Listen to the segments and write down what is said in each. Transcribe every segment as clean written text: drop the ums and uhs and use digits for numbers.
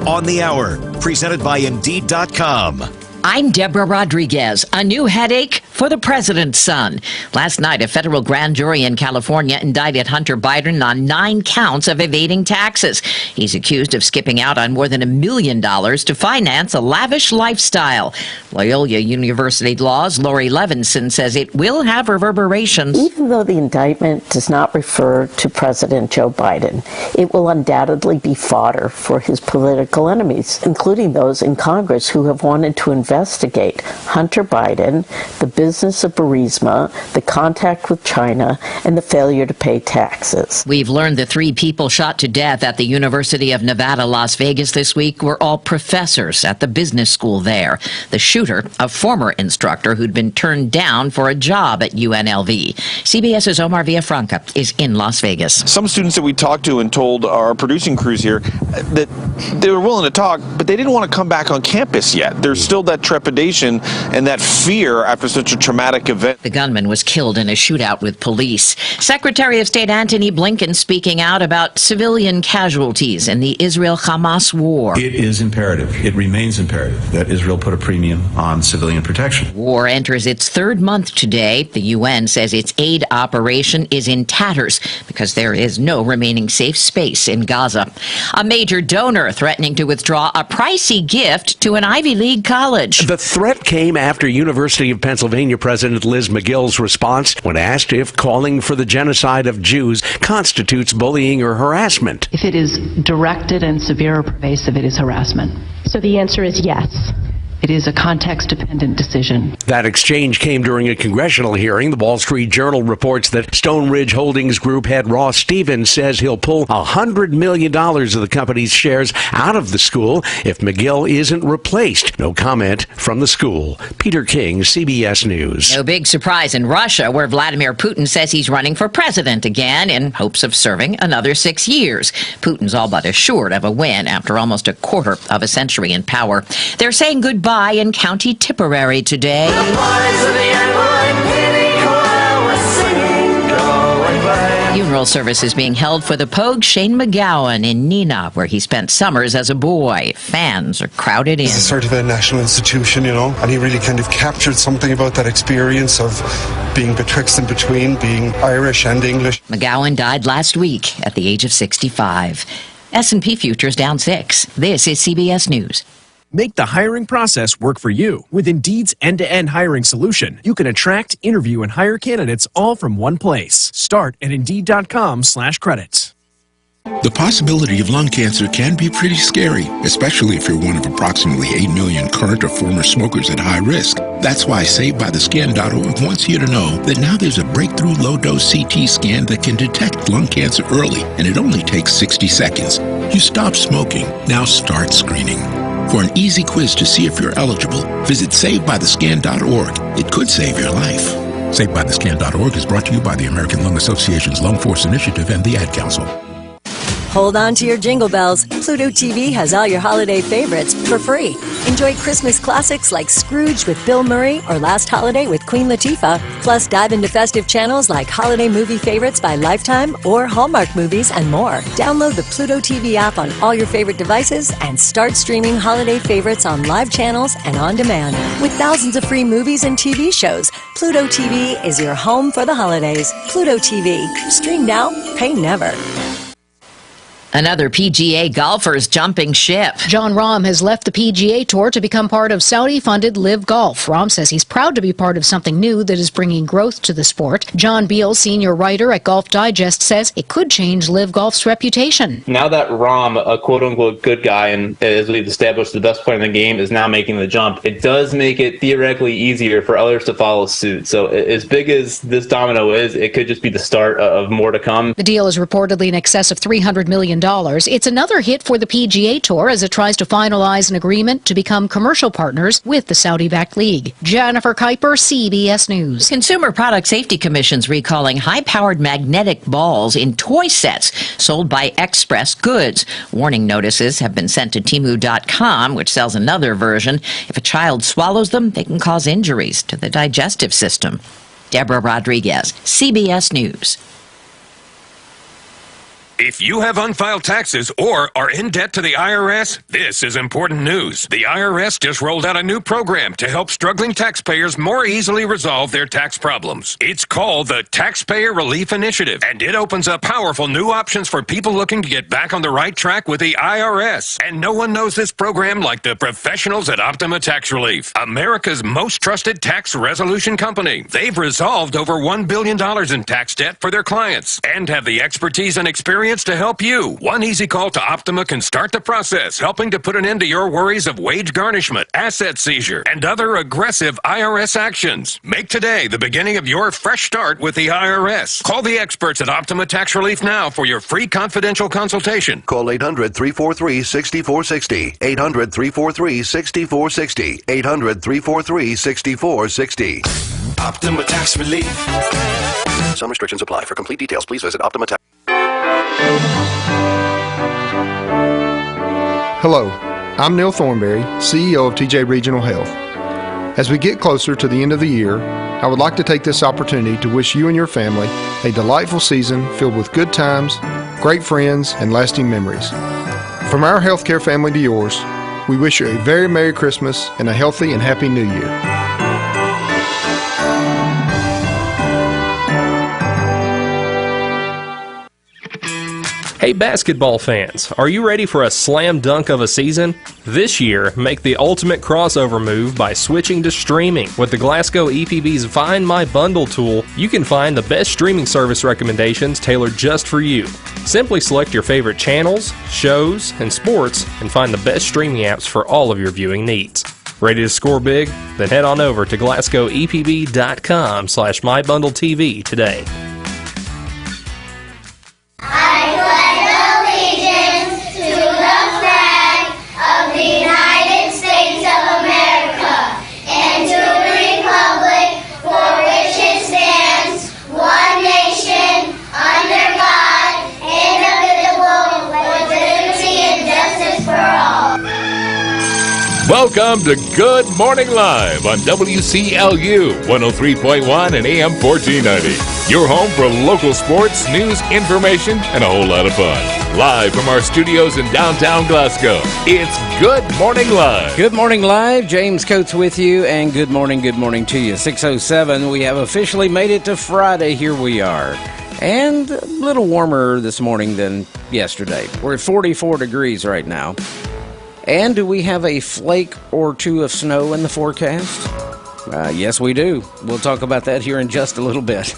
On the Hour, presented by Indeed.com. I'm Deborah Rodriguez. A new headache for the president's son. Last night, a federal grand jury in California indicted Hunter Biden on 9 counts of evading taxes. He's accused of skipping out on more than $1 million to finance a lavish lifestyle. Loyola University Law's Lori Levinson says it will have reverberations. Even though the indictment does not refer to President Joe Biden, it will undoubtedly be fodder for his political enemies, including those in Congress who have wanted to investigate Hunter Biden, the business of Burisma, the contact with China, and the failure to pay taxes. We've learned the 3 people shot to death at the University of Nevada, Las Vegas this week were all professors at the business school there. The shooter, a former instructor who'd been turned down for a job at UNLV. CBS's Omar Villafranca is in Las Vegas. Some students that we talked to and told our producing crews here that they were willing to talk, but they didn't want to come back on campus yet. There's still that trepidation and that fear after such a traumatic event. The gunman was killed in a shootout with police. Secretary of State Antony Blinken speaking out about civilian casualties in the Israel-Hamas war. It is imperative, it remains imperative that Israel put a premium on civilian protection. War enters its 3rd month today. The UN says its aid operation is in tatters because there is no remaining safe space in Gaza. A major donor threatening to withdraw a pricey gift to an Ivy League college. The threat came after University of Pennsylvania President Liz McGill's response when asked if calling for the genocide of Jews constitutes bullying or harassment. If it is directed and severe or pervasive, it is harassment. So the answer is yes. It is a context-dependent decision. That exchange came during a congressional hearing. The Wall Street Journal reports that Stone Ridge Holdings Group head Ross Stevens says he'll pull $100 million of the company's shares out of the school if McGill isn't replaced. No comment from the school. Peter King, CBS News. No big surprise in Russia, where Vladimir Putin says he's running for president again in hopes of serving another 6 years. Putin's all but assured of a win after almost a quarter of a century in power. They're saying goodbye in County Tipperary today. Funeral service is being held for the Pogue Shane MacGowan in Neenah, where he spent summers as a boy. Fans are crowded in. It's a sort of a national institution, you know, and he really kind of captured something about that experience of being betwixt and between, being Irish and English. MacGowan died last week at the age of 65. S&P futures down 6. This is CBS News. Make the hiring process work for you. With Indeed's end-to-end hiring solution, you can attract, interview, and hire candidates all from one place. Start at Indeed.com/credits. The possibility of lung cancer can be pretty scary, especially if you're one of approximately 8 million current or former smokers at high risk. That's why SaveByTheScan.org wants you to know that now there's a breakthrough low-dose CT scan that can detect lung cancer early, and it only takes 60 seconds. You stop smoking, now start screening. For an easy quiz to see if you're eligible, visit SaveByTheScan.org. It could save your life. SaveByTheScan.org is brought to you by the American Lung Association's Lung Force Initiative and the Ad Council. Hold on to your jingle bells. Pluto TV has all your holiday favorites for free. Enjoy Christmas classics like Scrooge with Bill Murray or Last Holiday with Queen Latifah. Plus, dive into festive channels like holiday movie favorites by Lifetime or Hallmark movies and more. Download the Pluto TV app on all your favorite devices and start streaming holiday favorites on live channels and on demand. With thousands of free movies and TV shows, Pluto TV is your home for the holidays. Pluto TV. Stream now, pay never. Another PGA golfer's jumping ship. Jon Rahm has left the PGA Tour to become part of Saudi-funded Live Golf. Rahm says he's proud to be part of something new that is bringing growth to the sport. John Beal, senior writer at Golf Digest, says it could change Live Golf's reputation. Now that Rahm, a quote-unquote good guy, and as we've established the best player in the game, is now making the jump, it does make it theoretically easier for others to follow suit. So as big as this domino is, it could just be the start of more to come. The deal is reportedly in excess of $300 million. It's another hit for the PGA Tour as it tries to finalize an agreement to become commercial partners with the Saudi-backed league. Jennifer Kuiper, CBS News. Consumer Product Safety Commission's recalling high-powered magnetic balls in toy sets sold by Express Goods. Warning notices have been sent to Temu.com, which sells another version. If a child swallows them, they can cause injuries to the digestive system. Deborah Rodriguez, CBS News. If you have unfiled taxes or are in debt to the IRS, this is important news. The IRS just rolled out a new program to help struggling taxpayers more easily resolve their tax problems. It's called the Taxpayer Relief Initiative, and it opens up powerful new options for people looking to get back on the right track with the IRS. And no one knows this program like the professionals at Optima Tax Relief, America's most trusted tax resolution company. They've resolved over $1 billion in tax debt for their clients and have the expertise and experience to help you. One easy call to Optima can start the process, helping to put an end to your worries of wage garnishment, asset seizure, and other aggressive IRS actions. Make today the beginning of your fresh start with the IRS. Call the experts at Optima Tax Relief now for your free confidential consultation. Call 800-343-6460. 800-343-6460. 800-343-6460. Optima Tax Relief. Some restrictions apply. For complete details, please visit Optima Tax. Hello, I'm Neil Thornberry, CEO of TJ Regional Health. As we get closer to the end of the year, I would like to take this opportunity to wish you and your family a delightful season filled with good times, great friends, and lasting memories. From our healthcare family to yours, we wish you a very Merry Christmas and a healthy and happy New Year. Hey basketball fans, are you ready for a slam dunk of a season? This year, make the ultimate crossover move by switching to streaming. With the Glasgow EPB's Find My Bundle tool, you can find the best streaming service recommendations tailored just for you. Simply select your favorite channels, shows, and sports, and find the best streaming apps for all of your viewing needs. Ready to score big? Then head on over to GlasgowEPB.com/MyBundleTV today. Welcome to Good Morning Live on WCLU 103.1 and AM 1490. Your home for local sports, news, information, and a whole lot of fun. Live from our studios in downtown Glasgow, it's Good Morning Live. Good Morning Live. James Coates with you, and good morning to you. 6:07, we have officially made it to Friday. Here we are. And a little warmer this morning than yesterday. We're at 44 degrees right now. And do we have a flake or two of snow in the forecast? Yes, we do. We'll talk about that here in just a little bit.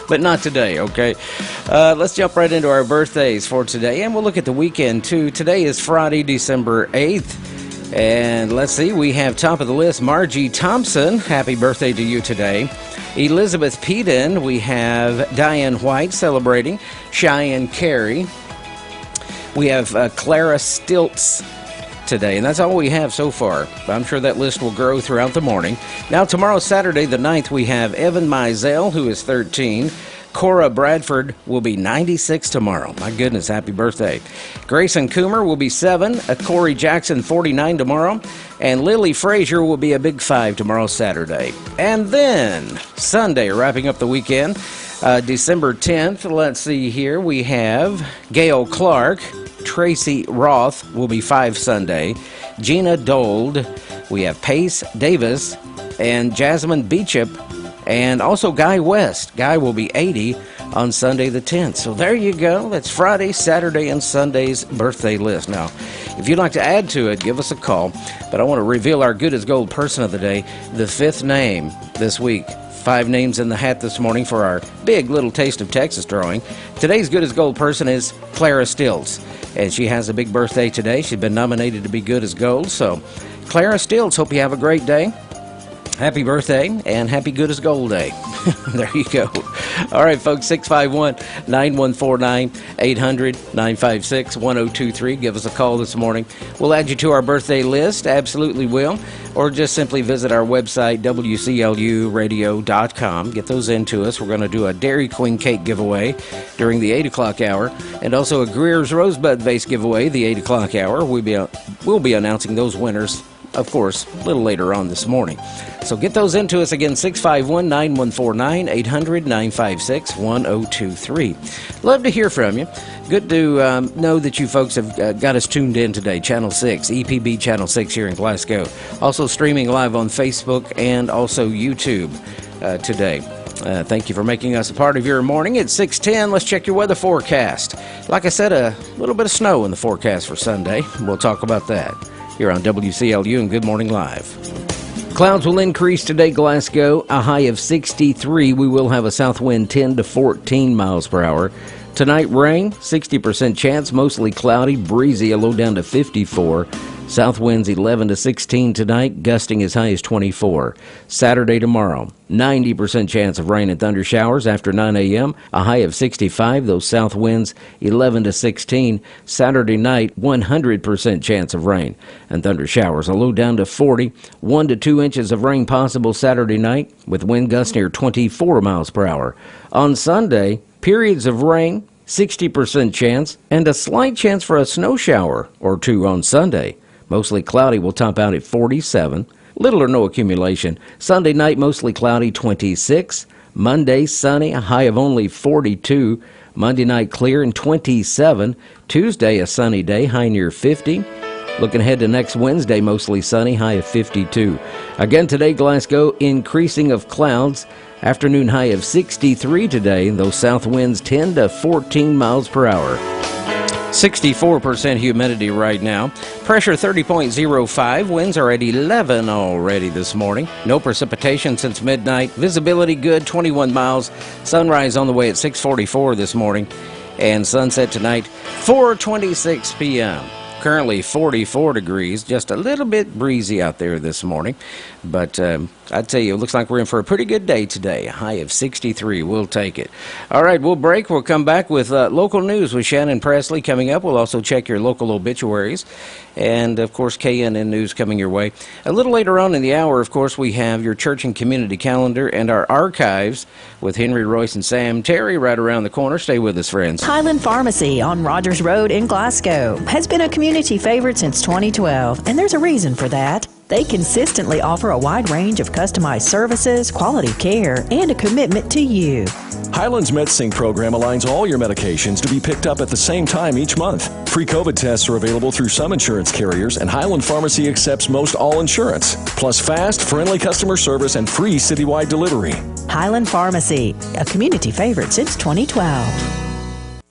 But not today, okay? Let's jump right into our birthdays for today, and we'll look at the weekend, too. Today is Friday, December 8th. And let's see, we have top of the list, Margie Thompson. Happy birthday to you today. Elizabeth Peden. We have Diane White celebrating. Cheyenne Carey. We have Clara Stilts today, and that's all we have so far. I'm sure that list will grow throughout the morning. Now, tomorrow, Saturday the 9th, we have Evan Mizell, who is 13. Cora Bradford will be 96 tomorrow. My goodness, happy birthday. Grayson Coomer will be 7. Corey Jackson, 49 tomorrow. And Lily Frazier will be a big 5 tomorrow, Saturday. And then, Sunday, wrapping up the weekend, December 10th, let's see here, we have Gail Clark. Tracy Roth will be 5 Sunday. Gina Dold. We have Pace Davis and Jasmine Beechip. And also Guy West. Guy will be 80 on Sunday the 10th. So there you go. That's Friday, Saturday, and Sunday's birthday list. Now, if you'd like to add to it, give us a call. But I want to reveal our good as gold person of the day, the 5th name this week. 5 names in the hat this morning for our big little Taste of Texas drawing. Today's good as gold person is Clara Stilts, and she has a big birthday today. She's been nominated to be good as gold. So, Clara Stilts, hope you have a great day. Happy birthday, and happy good as gold day. There you go. All right, folks, 651-9149, 800-956-1023. Give us a call this morning. We'll add you to our birthday list, absolutely will. Or just simply visit our website, WCLUradio.com. Get those into us. We're going to do a Dairy Queen cake giveaway during the 8 o'clock hour, and also a Greer's Rosebud vase giveaway, the 8 o'clock hour. We'll be announcing those winners of course, a little later on this morning. So get those into us again, 651-9149, 800-956-1023. Love to hear from you. Good to know that you folks have got us tuned in today. Channel 6, EPB Channel 6 here in Glasgow. Also streaming live on Facebook and also YouTube today. Thank you for making us a part of your morning. It's 6:10. Let's check your weather forecast. Like I said, a little bit of snow in the forecast for Sunday. We'll talk about that here on WCLU and Good Morning Live. Clouds will increase today, Glasgow, a high of 63. We will have a south wind 10 to 14 miles per hour. Tonight, rain, 60% chance, mostly cloudy, breezy, a low down to 54. South winds 11 to 16 tonight, gusting as high as 24. Saturday tomorrow, 90% chance of rain and thunder showers after 9 a.m., a high of 65, those south winds 11 to 16. Saturday night, 100% chance of rain and thunder showers, a low down to 40. 1 to 2 inches of rain possible Saturday night with wind gusts near 24 miles per hour. On Sunday, periods of rain, 60% chance, and a slight chance for a snow shower or two on Sunday. Mostly cloudy will top out at 47. Little or no accumulation. Sunday night, mostly cloudy, 26. Monday, sunny, a high of only 42. Monday night, clear and 27. Tuesday, a sunny day, high near 50. Looking ahead to next Wednesday, mostly sunny, high of 52. Again today, Glasgow, increasing of clouds. Afternoon high of 63 today. Those south winds 10 to 14 miles per hour. 64% humidity right now. Pressure 30.05. Winds are at 11 already this morning. No precipitation since midnight. Visibility good, 21 miles. Sunrise on the way at 6:44 this morning. And sunset tonight, 4:26 p.m. Currently 44 degrees. Just a little bit breezy out there this morning. But I'd tell you, it looks like we're in for a pretty good day today. A high of 63. We'll take it. All right, we'll break. We'll come back with local news with Shannon Presley coming up. We'll also check your local obituaries. And, of course, KNN News coming your way. A little later on in the hour, of course, we have your church and community calendar and our archives with Henry, Royce, and Sam Terry right around the corner. Stay with us, friends. Highland Pharmacy on Rogers Road in Glasgow has been a community favorite since 2012, and there's a reason for that. They consistently offer a wide range of customized services, quality care, and a commitment to you. Highland's MedSync program aligns all your medications to be picked up at the same time each month. Free COVID tests are available through some insurance carriers, and Highland Pharmacy accepts most all insurance. Plus fast, friendly customer service and free citywide delivery. Highland Pharmacy, a community favorite since 2012.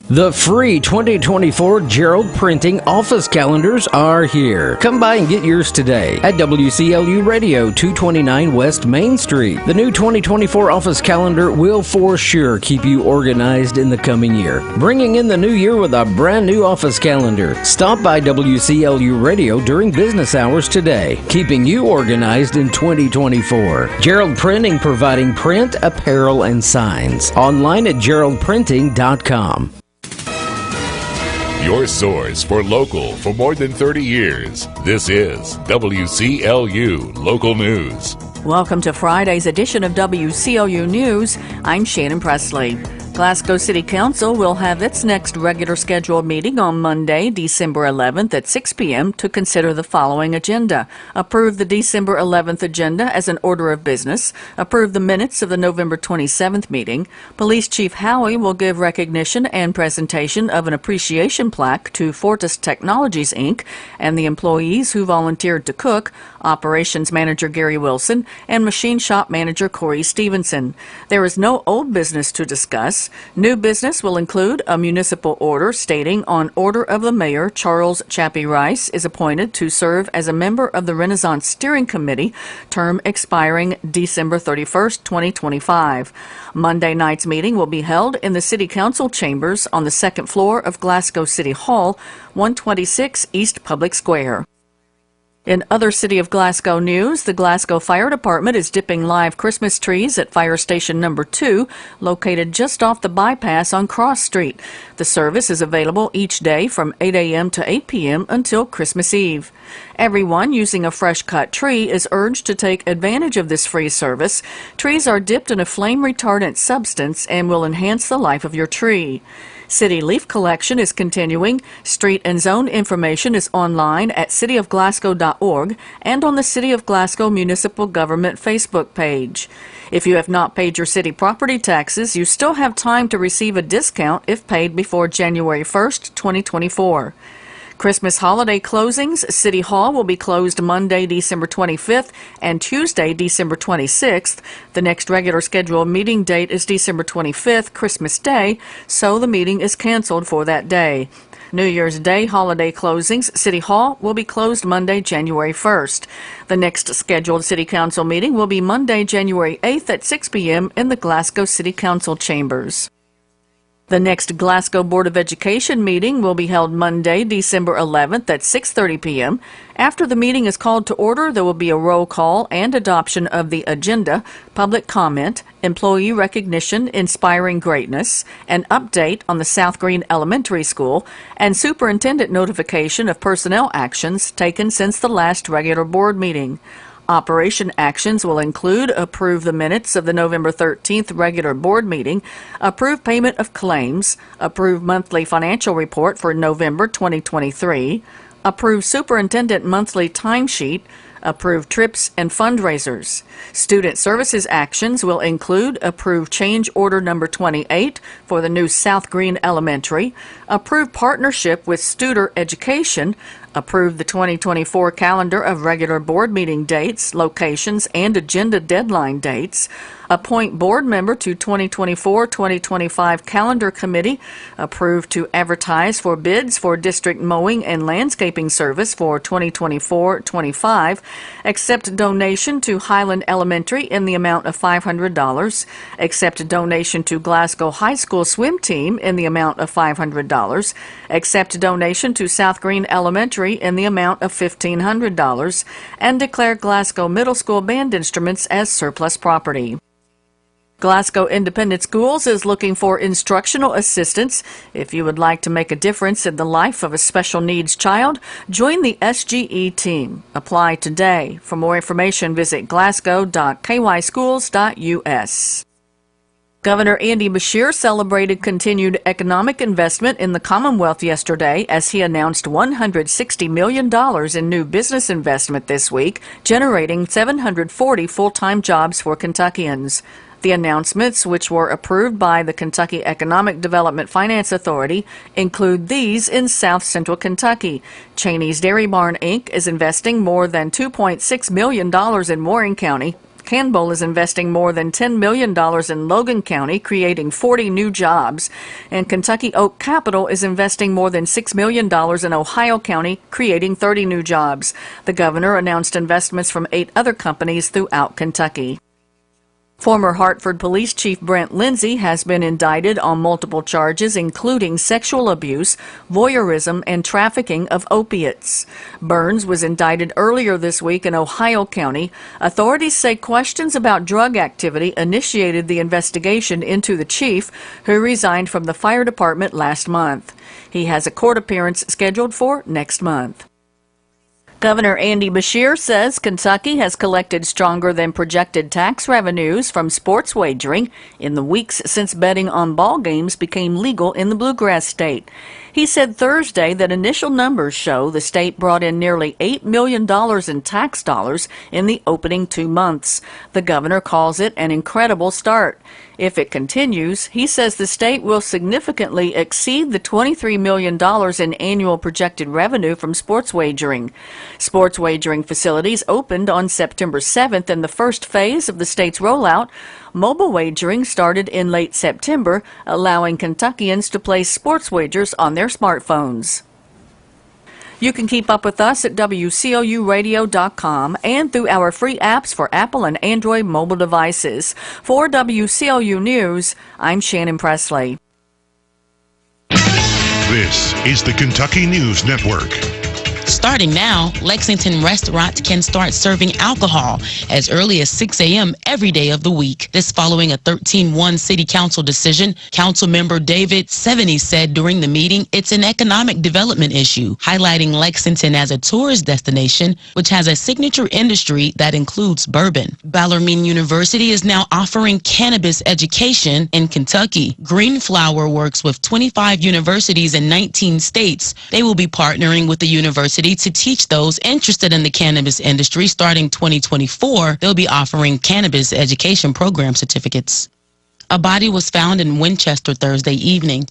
The free 2024 Gerald Printing office calendars are here. Come by and get yours today at WCLU Radio, 229 West Main Street. The new 2024 office calendar will for sure keep you organized in the coming year. Bringing in the new year with a brand new office calendar. Stop by WCLU Radio during business hours today, keeping you organized in 2024. Gerald Printing, providing print, apparel, and signs. Online at geraldprinting.com. Your source for local for more than 30 years. This is WCLU Local News. Welcome to Friday's edition of WCLU News. I'm Shannon Presley. Glasgow City Council will have its next regular scheduled meeting on Monday, December 11th at 6 p.m. to consider the following agenda. Approve the December 11th agenda as an order of business. Approve the minutes of the November 27th meeting. Police Chief Howie will give recognition and presentation of an appreciation plaque to Fortis Technologies, Inc. and the employees who volunteered to cook, Operations Manager Gary Wilson, and Machine Shop Manager Corey Stevenson. There is no old business to discuss. New business will include a municipal order stating on order of the mayor, Charles Chappie Rice is appointed to serve as a member of the Renaissance Steering Committee, term expiring December 31st, 2025. Monday night's meeting will be held in the City Council chambers on the second floor of Glasgow City Hall, 126 East Public Square. In other City of Glasgow news, the Glasgow Fire Department is dipping live Christmas trees at Fire Station Number 2, located just off the bypass on Cross Street. The service is available each day from 8 a.m. to 8 p.m. until Christmas Eve. Everyone using a fresh-cut tree is urged to take advantage of this free service. Trees are dipped in a flame-retardant substance and will enhance the life of your tree. City leaf collection is continuing. Street and zone information is online at cityofglasgow.org and on the City of Glasgow Municipal Government Facebook page. If you have not paid your city property taxes, you still have time to receive a discount if paid before January 1st, 2024. Christmas holiday closings. City Hall will be closed Monday, December 25th and Tuesday, December 26th. The next regular scheduled meeting date is December 25th, Christmas Day, so the meeting is canceled for that day. New Year's Day holiday closings. City Hall will be closed Monday, January 1st. The next scheduled City Council meeting will be Monday, January 8th at 6 p.m. in the Glasgow City Council chambers. The next Glasgow Board of Education meeting will be held Monday, December 11th at 6:30 p.m. After the meeting is called to order, there will be a roll call and adoption of the agenda, public comment, employee recognition, inspiring greatness, an update on the South Green Elementary School, and superintendent notification of personnel actions taken since the last regular board meeting. Operation actions will include approve the minutes of the November 13th regular board meeting, approve payment of claims, approve monthly financial report for November 2023, approve superintendent monthly timesheet, approve trips and fundraisers. Student services actions will include approve change order number 28 for the new South Green Elementary, approve partnership with Studer Education, approve the 2024 calendar of regular board meeting dates, locations, and agenda deadline dates, appoint board member to 2024-2025 calendar committee, approve to advertise for bids for district mowing and landscaping service for 2024-25, accept donation to Highland Elementary in the amount of $500, accept donation to Glasgow High School swim team in the amount of $500, accept donation to South Green Elementary in the amount of $1,500, and declare Glasgow Middle School band instruments as surplus property. Glasgow Independent Schools is looking for instructional assistance. If you would like to make a difference in the life of a special needs child, join the SGE team. Apply today. For more information, visit glasgow.kyschools.us. Governor Andy Beshear celebrated continued economic investment in the Commonwealth yesterday as he announced $160 million in new business investment this week, generating 740 full-time jobs for Kentuckians. The announcements, which were approved by the Kentucky Economic Development Finance Authority, include these in South Central Kentucky. Cheney's Dairy Barn, Inc. is investing more than $2.6 million in Warren County. Canboll is investing more than $10 million in Logan County, creating 40 new jobs. And Kentucky Oak Capital is investing more than $6 million in Ohio County, creating 30 new jobs. The governor announced investments from 8 other companies throughout Kentucky. Former Hartford Police Chief Brent Lindsay has been indicted on multiple charges, including sexual abuse, voyeurism, and trafficking of opiates. Burns was indicted earlier this week in Ohio County. Authorities say questions about drug activity initiated the investigation into the chief, who resigned from the fire department last month. He has a court appearance scheduled for next month. Governor Andy Beshear says Kentucky has collected stronger than projected tax revenues from sports wagering in the weeks since betting on ball games became legal in the Bluegrass state. He said Thursday that initial numbers show the state brought in nearly $8 million in tax dollars in the opening 2 months. The governor calls it an incredible start. If it continues, he says the state will significantly exceed the $23 million in annual projected revenue from sports wagering. Sports wagering facilities opened on September 7th in the first phase of the state's rollout. Mobile wagering started in late September, allowing Kentuckians to place sports wagers on their smartphones. You can keep up with us at WCLUradio.com and through our free apps for Apple and Android mobile devices. For WCLU News, I'm Shannon Presley. This is the Kentucky News Network. Starting now, Lexington restaurants can start serving alcohol as early as 6 a.m. every day of the week. This following a 13-1 City Council decision. Councilmember David Seveny said during the meeting it's an economic development issue, highlighting Lexington as a tourist destination, which has a signature industry that includes bourbon. Bellarmine University is now offering cannabis education in Kentucky. Greenflower works with 25 universities in 19 states. They will be partnering with the university to teach those interested in the cannabis industry. Starting 2024, they'll be offering cannabis education program certificates. A body was found in Winchester Thursday evening.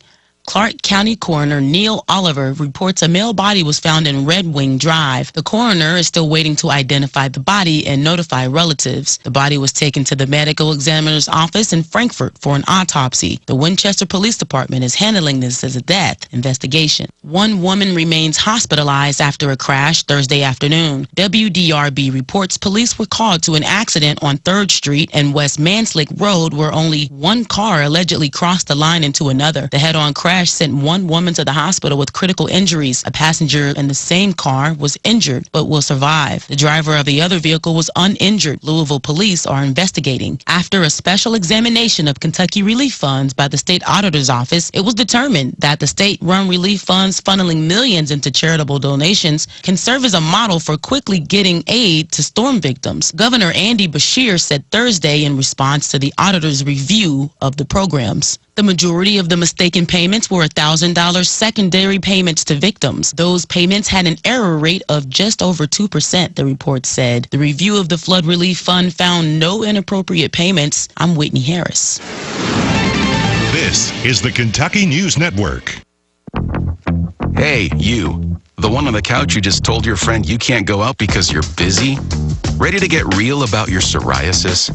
Clark County Coroner Neil Oliver reports a male body was found in Red Wing Drive. The coroner is still waiting to identify the body and notify relatives. The body was taken to the medical examiner's office in Frankfort for an autopsy. The Winchester Police Department is handling this as a death investigation. One woman remains hospitalized after a crash Thursday afternoon. WDRB reports police were called to an accident on 3rd Street and West Manslick Road where only one car allegedly crossed the line into another. The head-on crash sent one woman to the hospital with critical injuries. A passenger in the same car was injured but will survive. The driver of the other vehicle was uninjured. Louisville police are investigating. After a special examination of Kentucky relief funds by the state auditor's office, it was determined that the state-run relief funds funneling millions into charitable donations can serve as a model for quickly getting aid to storm victims. Governor Andy Beshear said Thursday in response to the auditor's review of the programs. The majority of the mistaken payments were $1,000 secondary payments to victims. Those payments had an error rate of just over 2%, the report said. The review of the Flood Relief Fund found no inappropriate payments. I'm Whitney Harris. This is the Kentucky News Network. Hey, you. The one on the couch who just told your friend you can't go out because you're busy? Ready to get real about your psoriasis?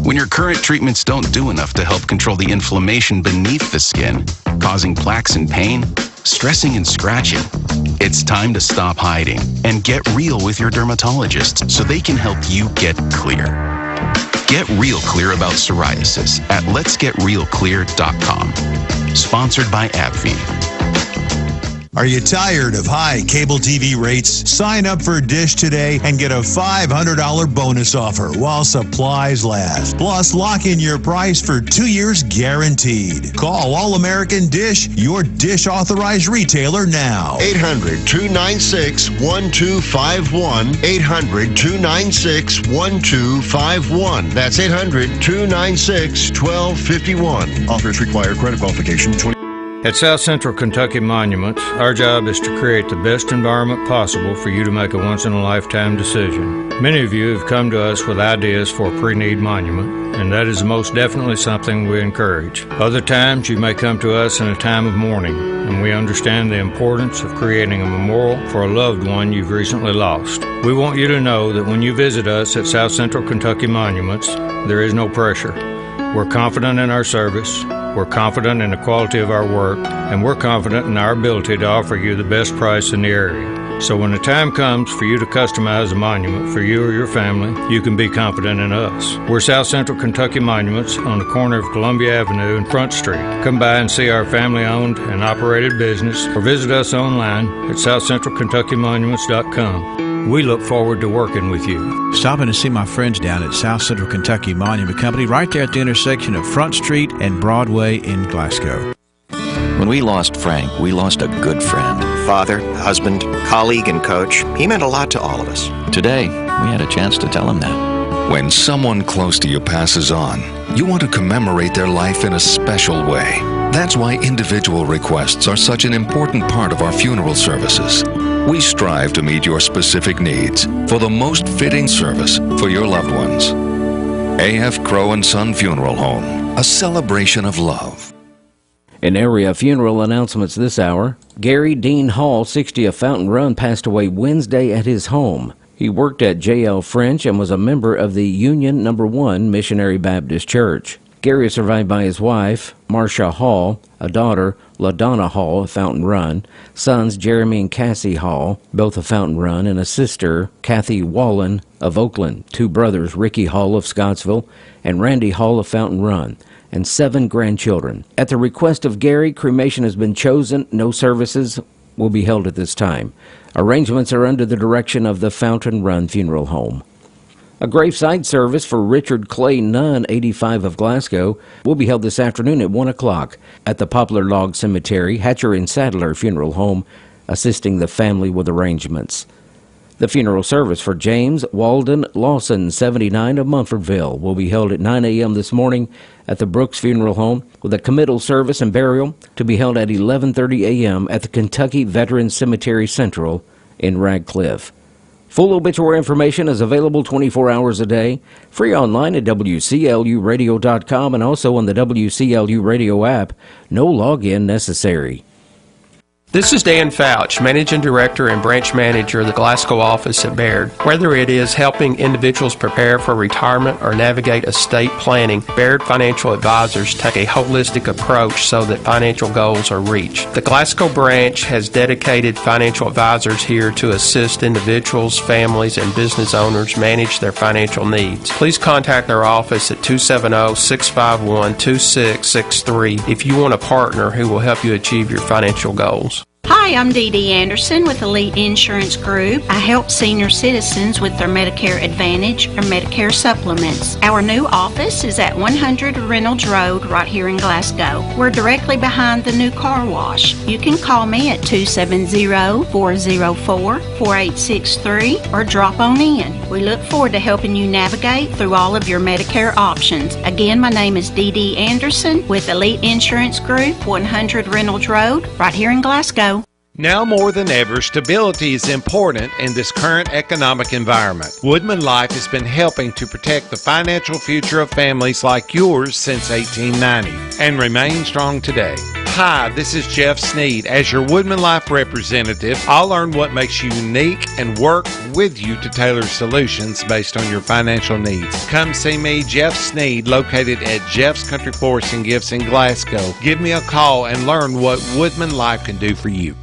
When your current treatments don't do enough to help control the inflammation beneath the skin, causing plaques and pain, stressing and scratching, it's time to stop hiding and get real with your dermatologist so they can help you get clear. Get real clear about psoriasis at letsgetrealclear.com. Sponsored by AbbVie. Are you tired of high cable TV rates? Sign up for Dish today and get a $500 bonus offer while supplies last. Plus, lock in your price for 2 years guaranteed. Call All American Dish, your Dish authorized retailer now. 800-296-1251. 800-296-1251. That's 800-296-1251. Offers require credit qualification. At South Central Kentucky Monuments, our job is to create the best environment possible for you to make a once-in-a-lifetime decision. Many of you have come to us with ideas for a pre-need monument, and that is most definitely something we encourage. Other times, you may come to us in a time of mourning, and we understand the importance of creating a memorial for a loved one you've recently lost. We want you to know that when you visit us at South Central Kentucky Monuments, there is no pressure. We're confident in our service. We're confident in the quality of our work, and we're confident in our ability to offer you the best price in the area. So when the time comes for you to customize a monument for you or your family, you can be confident in us. We're South Central Kentucky Monuments on the corner of Columbia Avenue and Front Street. Come by and see our family-owned and operated business, or visit us online at southcentralkentuckymonuments.com. We look forward to working with you. Stopping to see my friends down at South Central Kentucky Monument Company right there at the intersection of Front Street and Broadway in Glasgow. When we lost Frank, we lost a good friend. Father, husband, colleague, and coach. He meant a lot to all of us. Today, we had a chance to tell him that. When someone close to you passes on, you want to commemorate their life in a special way. That's why individual requests are such an important part of our funeral services. We strive to meet your specific needs for the most fitting service for your loved ones. A.F. Crow & Son Funeral Home, a celebration of love. In area funeral announcements this hour, Gary Dean Hall, 60 of Fountain Run, passed away Wednesday at his home. He worked at J.L. French and was a member of the Union No. 1 Missionary Baptist Church. Gary is survived by his wife, Marcia Hall, a daughter, LaDonna Hall of Fountain Run, sons Jeremy and Cassie Hall, both of Fountain Run, and a sister, Kathy Wallen of Oakland, 2 brothers, Ricky Hall of Scottsville and Randy Hall of Fountain Run, and 7 grandchildren. At the request of Gary, cremation has been chosen. No services will be held at this time. Arrangements are under the direction of the Fountain Run Funeral Home. A graveside service for Richard Clay Nunn, 85 of Glasgow, will be held this afternoon at 1 o'clock at the Poplar Log Cemetery, Hatcher and Sadler Funeral Home, assisting the family with arrangements. The funeral service for James Walden Lawson, 79 of Mumfordville, will be held at 9 a.m. this morning at the Brooks Funeral Home, with a committal service and burial to be held at 11:30 a.m. at the Kentucky Veterans Cemetery Central in Radcliffe. Full obituary information is available 24 hours a day, free online at WCLUradio.com and also on the WCLU Radio app. No login necessary. This is Dan Fouch, Managing Director and Branch Manager of the Glasgow office at Baird. Whether it is helping individuals prepare for retirement or navigate estate planning, Baird Financial Advisors take a holistic approach so that financial goals are reached. The Glasgow branch has dedicated financial advisors here to assist individuals, families, and business owners manage their financial needs. Please contact our office at 270-651-2663 if you want a partner who will help you achieve your financial goals. Hi, I'm Dee Dee Anderson with Elite Insurance Group. I help senior citizens with their Medicare Advantage or Medicare supplements. Our new office is at 100 Reynolds Road right here in Glasgow. We're directly behind the new car wash. You can call me at 270-404-4863 or drop on in. We look forward to helping you navigate through all of your Medicare options. Again, my name is Dee Dee Anderson with Elite Insurance Group, 100 Reynolds Road right here in Glasgow. Now more than ever, stability is important in this current economic environment. Woodman Life has been helping to protect the financial future of families like yours since 1890 and remain strong today. Hi, this is Jeff Sneed. As your Woodman Life representative, I'll learn what makes you unique and work with you to tailor solutions based on your financial needs. Come see me, Jeff Sneed, located at Jeff's Country Florist and Gifts in Glasgow. Give me a call and learn what Woodman Life can do for you.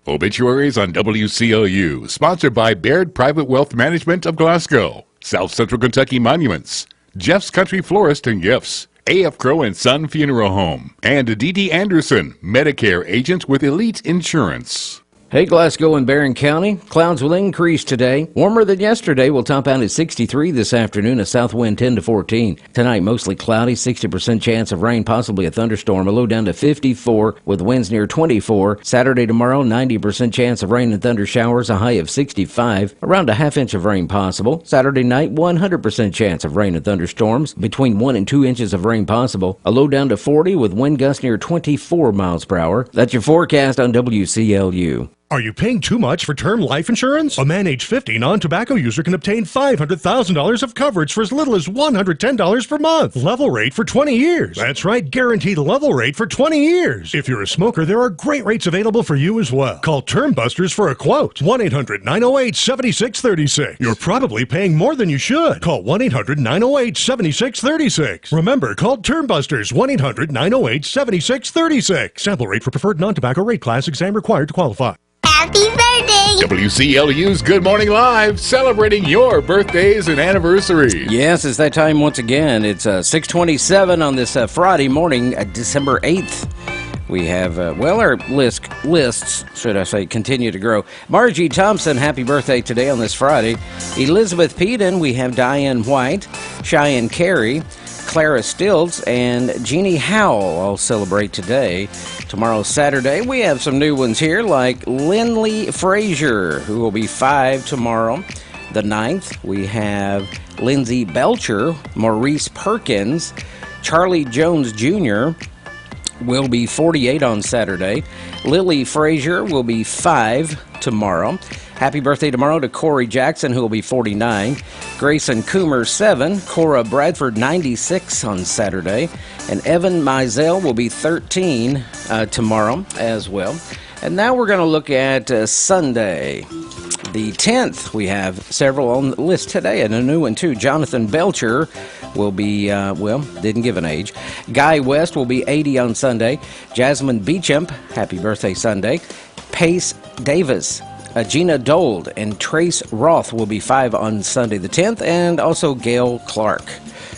Obituaries on WCLU, sponsored by Baird Private Wealth Management of Glasgow, South Central Kentucky Monuments, Jeff's Country Florist and Gifts, A.F. Crow and Son Funeral Home, and D.D. Anderson, Medicare agent with Elite Insurance. Hey, Glasgow and Barron County. Clouds will increase today. Warmer than yesterday. Will top out at 63 this afternoon, a south wind 10 to 14. Tonight, mostly cloudy, 60% chance of rain, possibly a thunderstorm. A low down to 54 with winds near 24. Saturday, tomorrow, 90% chance of rain and thunder showers, a high of 65. Around a half inch of rain possible. Saturday night, 100% chance of rain and thunderstorms, between 1 and 2 inches of rain possible. A low down to 40 with wind gusts near 24 miles per hour. That's your forecast on WCLU. Are you paying too much for term life insurance? A man age 50 non-tobacco user can obtain $500,000 of coverage for as little as $110 per month. Level rate for 20 years. That's right, guaranteed level rate for 20 years. If you're a smoker, there are great rates available for you as well. Call Term Busters for a quote. 1-800-908-7636. You're probably paying more than you should. Call 1-800-908-7636. Remember, call Term Busters. 1-800-908-7636. Sample rate for preferred non-tobacco rate class. Exam required to qualify. Happy birthday! WCLU's Good Morning Live, celebrating your birthdays and anniversaries. Yes, it's that time once again. It's 6:27 on this Friday morning, December 8th. We have, our lists, should I say, continue to grow. Margie Thompson, happy birthday today on this Friday. Elizabeth Peden, we have Diane White, Cheyenne Carey, Clara Stilts, and Jeannie Howell all celebrate today. Tomorrow, Saturday, we have some new ones here, like Lindley Frazier, who will be 5 tomorrow. The 9th, we have Lindsay Belcher, Maurice Perkins, Charlie Jones Jr., will be 48 on Saturday. Lily Frazier will be 5 tomorrow. Happy birthday tomorrow to Corey Jackson, who will be 49. Grayson Coomer, 7. Cora Bradford, 96 on Saturday. And Evan Mizell will be 13 tomorrow as well. And now we're going to look at Sunday, the 10th. We have several on the list today, and a new one too. Jonathan Belcher will be, didn't give an age. Guy West will be 80 on Sunday. Jasmine Beecham, happy birthday Sunday. Pace Davis, Gina Dold and Trace Roth will be 5 on Sunday the 10th, and also Gail Clark.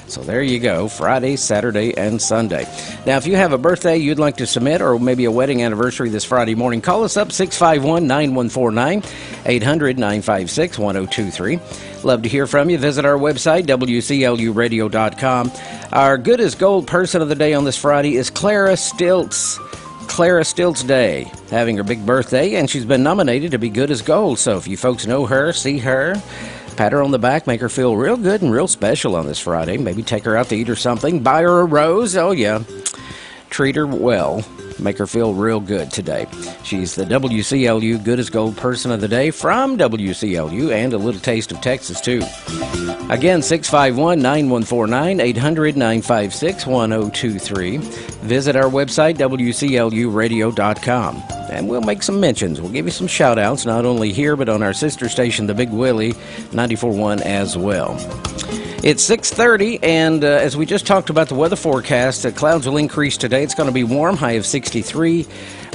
So there you go, Friday, Saturday, and Sunday. Now, if you have a birthday you'd like to submit, or maybe a wedding anniversary this Friday morning, call us up, 651-9149, 800-956-1023. Love to hear from you. Visit our website, WCLUradio.com. Our Good as Gold person of the day on this Friday is Clara Stilts. Clara Stilts Day, having her big birthday, and she's been nominated to be Good as Gold. So if you folks know her, see her, pat her on the back, make her feel real good and real special on this Friday. Maybe take her out to eat or something, buy her a rose. Oh, yeah. Treat her well. Make her feel real good today. She's the WCLU Good as Gold person of the day from WCLU, and a little taste of Texas, too. Again, 651-9149, 800-956-1023. Visit our website, WCLUradio.com. And we'll make some mentions. We'll give you some shout-outs, not only here, but on our sister station, the Big Willie, 94.1 as well. It's 6:30, and as we just talked about the weather forecast, the clouds will increase today. It's going to be warm, high of 63.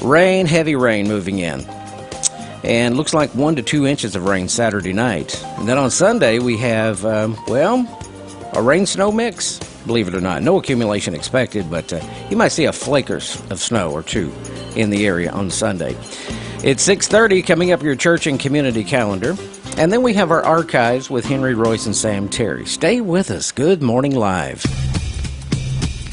Rain, heavy rain moving in. And looks like 1 to 2 inches of rain Saturday night. And then on Sunday, we have, a rain-snow mix, believe it or not. No accumulation expected, but you might see a flake of snow or two in the area on Sunday. It's 6:30, coming up your church and community calendar. And then we have our archives with Henry Royce and Sam Terry. Stay with us. Good Morning Live.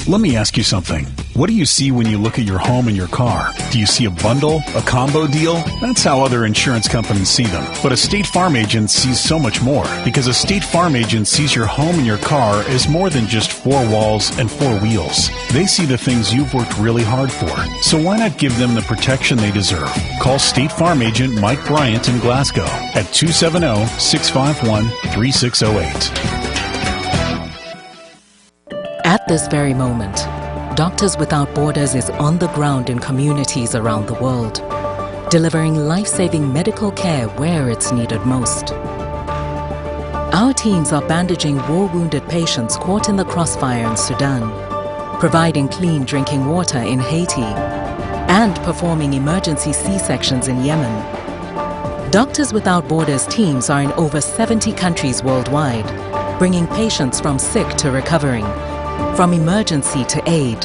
Let me ask you something. What do you see when you look at your home and your car? Do you see a bundle, a combo deal? That's how other insurance companies see them. But a State Farm agent sees so much more, because a State Farm agent sees your home and your car as more than just 4 walls and 4 wheels. They see the things you've worked really hard for. So why not give them the protection they deserve? Call State Farm agent Mike Bryant in Glasgow at 270-651-3608. At this very moment, Doctors Without Borders is on the ground in communities around the world, delivering life-saving medical care where it's needed most. Our teams are bandaging war-wounded patients caught in the crossfire in Sudan, providing clean drinking water in Haiti, and performing emergency C-sections in Yemen. Doctors Without Borders teams are in over 70 countries worldwide, bringing patients from sick to recovering, from emergency to aid,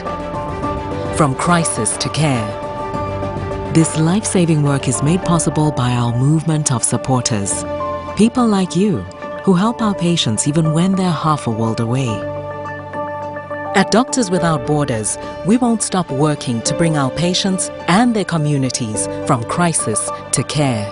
from crisis to care. This life-saving work is made possible by our movement of supporters, people like you who help our patients even when they're half a world away. At Doctors Without Borders, we won't stop working to bring our patients and their communities from crisis to care.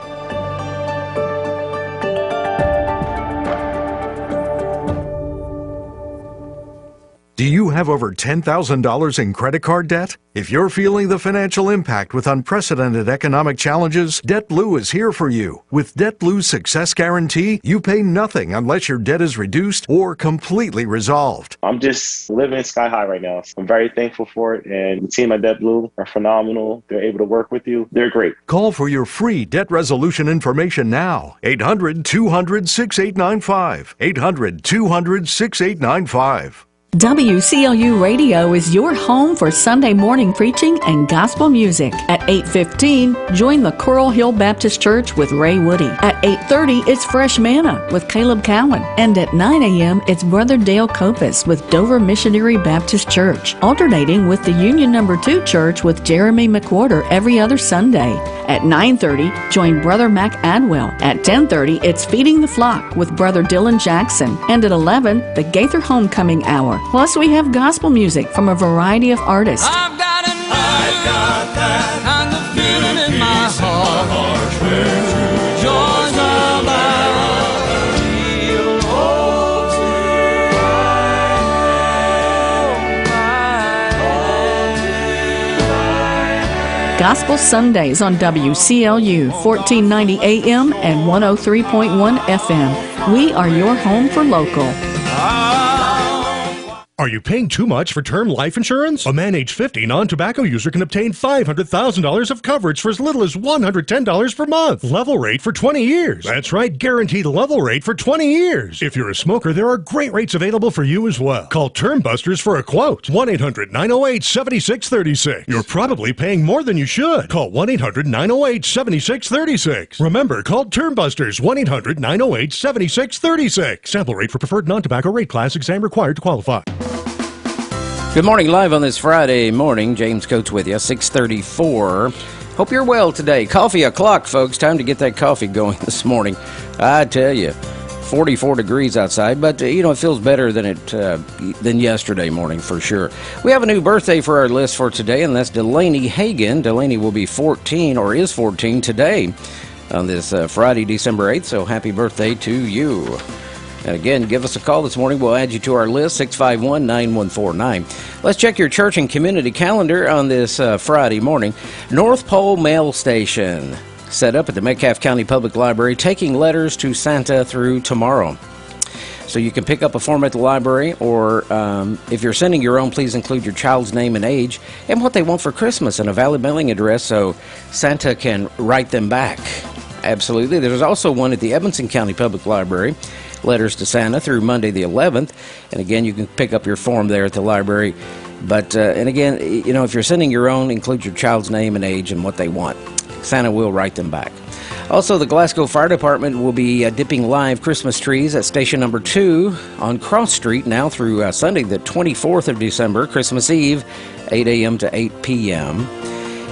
Do you have over $10,000 in credit card debt? If you're feeling the financial impact with unprecedented economic challenges, DebtBlue is here for you. With DebtBlue's Success Guarantee, you pay nothing unless your debt is reduced or completely resolved. I'm just living sky high right now. I'm very thankful for it, and the team at DebtBlue are phenomenal. They're able to work with you. They're great. Call for your free debt resolution information now. 800-200-6895. 800-200-6895. WCLU Radio is your home for Sunday morning preaching and gospel music. At 8:15, join the Coral Hill Baptist Church with Ray Woody. At 8:30, it's Fresh Manna with Caleb Cowan. And at 9 a.m., it's Brother Dale Copus with Dover Missionary Baptist Church, alternating with the Union No. 2 Church with Jeremy McWhorter every other Sunday. At 9:30, join Brother Mac Adwell. At 10:30, it's Feeding the Flock with Brother Dylan Jackson. And at 11, the Gaither Homecoming Hour. Plus, we have gospel music from a variety of artists. I've got that kind of feeling in my heart. Joys Gospel Sundays on WCLU, 1490 AM and 103.1 FM. We are your home for local. Are you paying too much for term life insurance? A man age 50 non-tobacco user can obtain $500,000 of coverage for as little as $110 per month. Level rate for 20 years. That's right, guaranteed level rate for 20 years. If you're a smoker, there are great rates available for you as well. Call Term Busters for a quote. 1-800-908-7636. You're probably paying more than you should. Call 1-800-908-7636. Remember, call Term Busters. 1-800-908-7636. Sample rate for preferred non-tobacco rate class. Exam required to qualify. Good morning, live on this Friday morning. James Coates with you, 6:34. Hope you're well today. Coffee o'clock, folks. Time to get that coffee going this morning. I tell you, 44 degrees outside, but it feels better than yesterday morning for sure. We have a new birthday for our list for today, and that's Delaney Hagan. Delaney will be 14 or is 14 today on this Friday, December 8th. So happy birthday to you. And again, give us a call this morning. We'll add you to our list, 651-9149. Let's check your church and community calendar on this Friday morning. North Pole Mail Station set up at the Metcalfe County Public Library, taking letters to Santa through tomorrow. So you can pick up a form at the library, or if you're sending your own, please include your child's name and age and what they want for Christmas and a valid mailing address so Santa can write them back. Absolutely. There's also one at the Edmonson County Public Library, letters to Santa through Monday the 11th. And again, you can pick up your form there at the library. But, and again, if you're sending your own, include your child's name and age and what they want. Santa will write them back. Also, the Glasgow Fire Department will be dipping live Christmas trees at station number 2 on Cross Street now through Sunday the 24th of December, Christmas Eve, 8 a.m. to 8 p.m.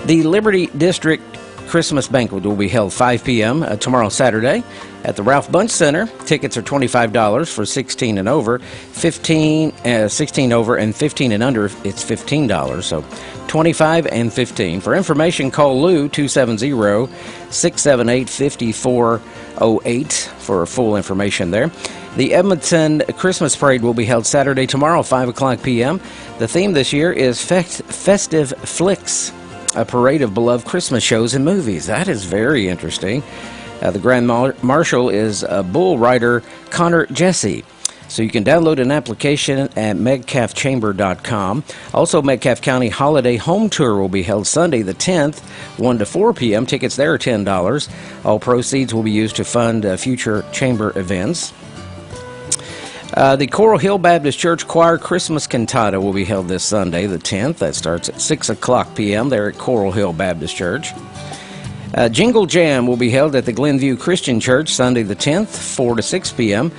The Liberty District Christmas banquet will be held 5 p.m. Tomorrow, Saturday, at the Ralph Bunch Center. Tickets are $25 for 16 and over, 16 over, and 15 and under. It's $15. So 25 and 15. For information, call Lou 270-678-5408 for full information there. The Edmonton Christmas Parade will be held Saturday, tomorrow, 5 o'clock p.m. The theme this year is Festive Flicks, a parade of beloved Christmas shows and movies. That is very interesting. The Grand Marshal is bull rider Connor Jesse. So you can download an application at metcalfechamber.com. Also, Metcalfe County Holiday Home Tour will be held Sunday the 10th, 1 to 4 p.m. Tickets there are $10. All proceeds will be used to fund future chamber events. The Coral Hill Baptist Church Choir Christmas Cantata will be held this Sunday, the 10th. That starts at 6 o'clock p.m. there at Coral Hill Baptist Church. Jingle Jam will be held at the Glenview Christian Church Sunday the 10th, 4 to 6 p.m.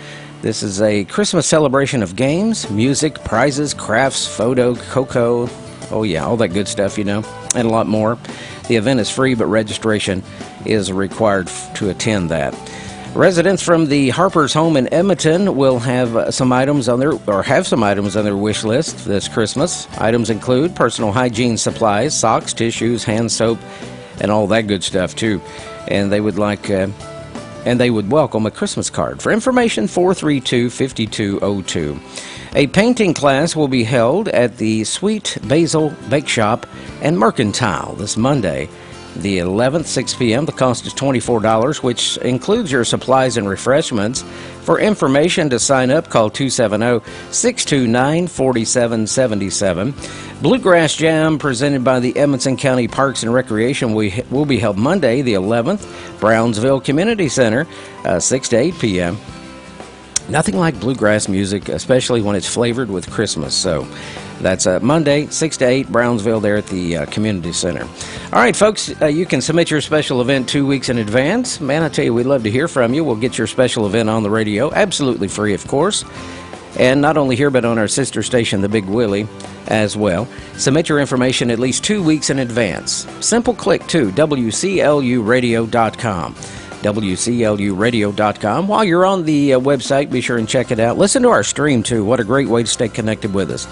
This is a Christmas celebration of games, music, prizes, crafts, photo, cocoa, oh yeah, all that good stuff, and a lot more. The event is free, but registration is required to attend that. Residents from the Harper's home in Edmonton will have some items on their wish list this Christmas. Items include personal hygiene supplies, socks, tissues, hand soap, and all that good stuff too. And they would welcome a Christmas card. For information, 432-5202. A painting class will be held at the Sweet Basil Bake Shop and Mercantile this Monday, the 11th, 6 p.m. The cost is $24, which includes your supplies and refreshments. For information to sign up, call 270-629-4777. Bluegrass Jam, presented by the Edmonson County Parks and Recreation, will be held Monday, the 11th, Brownsville Community Center, 6 to 8 p.m. Nothing like bluegrass music, especially when it's flavored with Christmas. So that's Monday, 6 to 8, Brownsville, there at the Community Center. All right, folks, you can submit your special event 2 weeks in advance. Man, I tell you, we'd love to hear from you. We'll get your special event on the radio, absolutely free, of course. And not only here, but on our sister station, The Big Willie, as well. Submit your information at least 2 weeks in advance. Simple click to WCLUradio.com. WCLUradio.com. While you're on the website, be sure and check it out. Listen to our stream, too. What a great way to stay connected with us.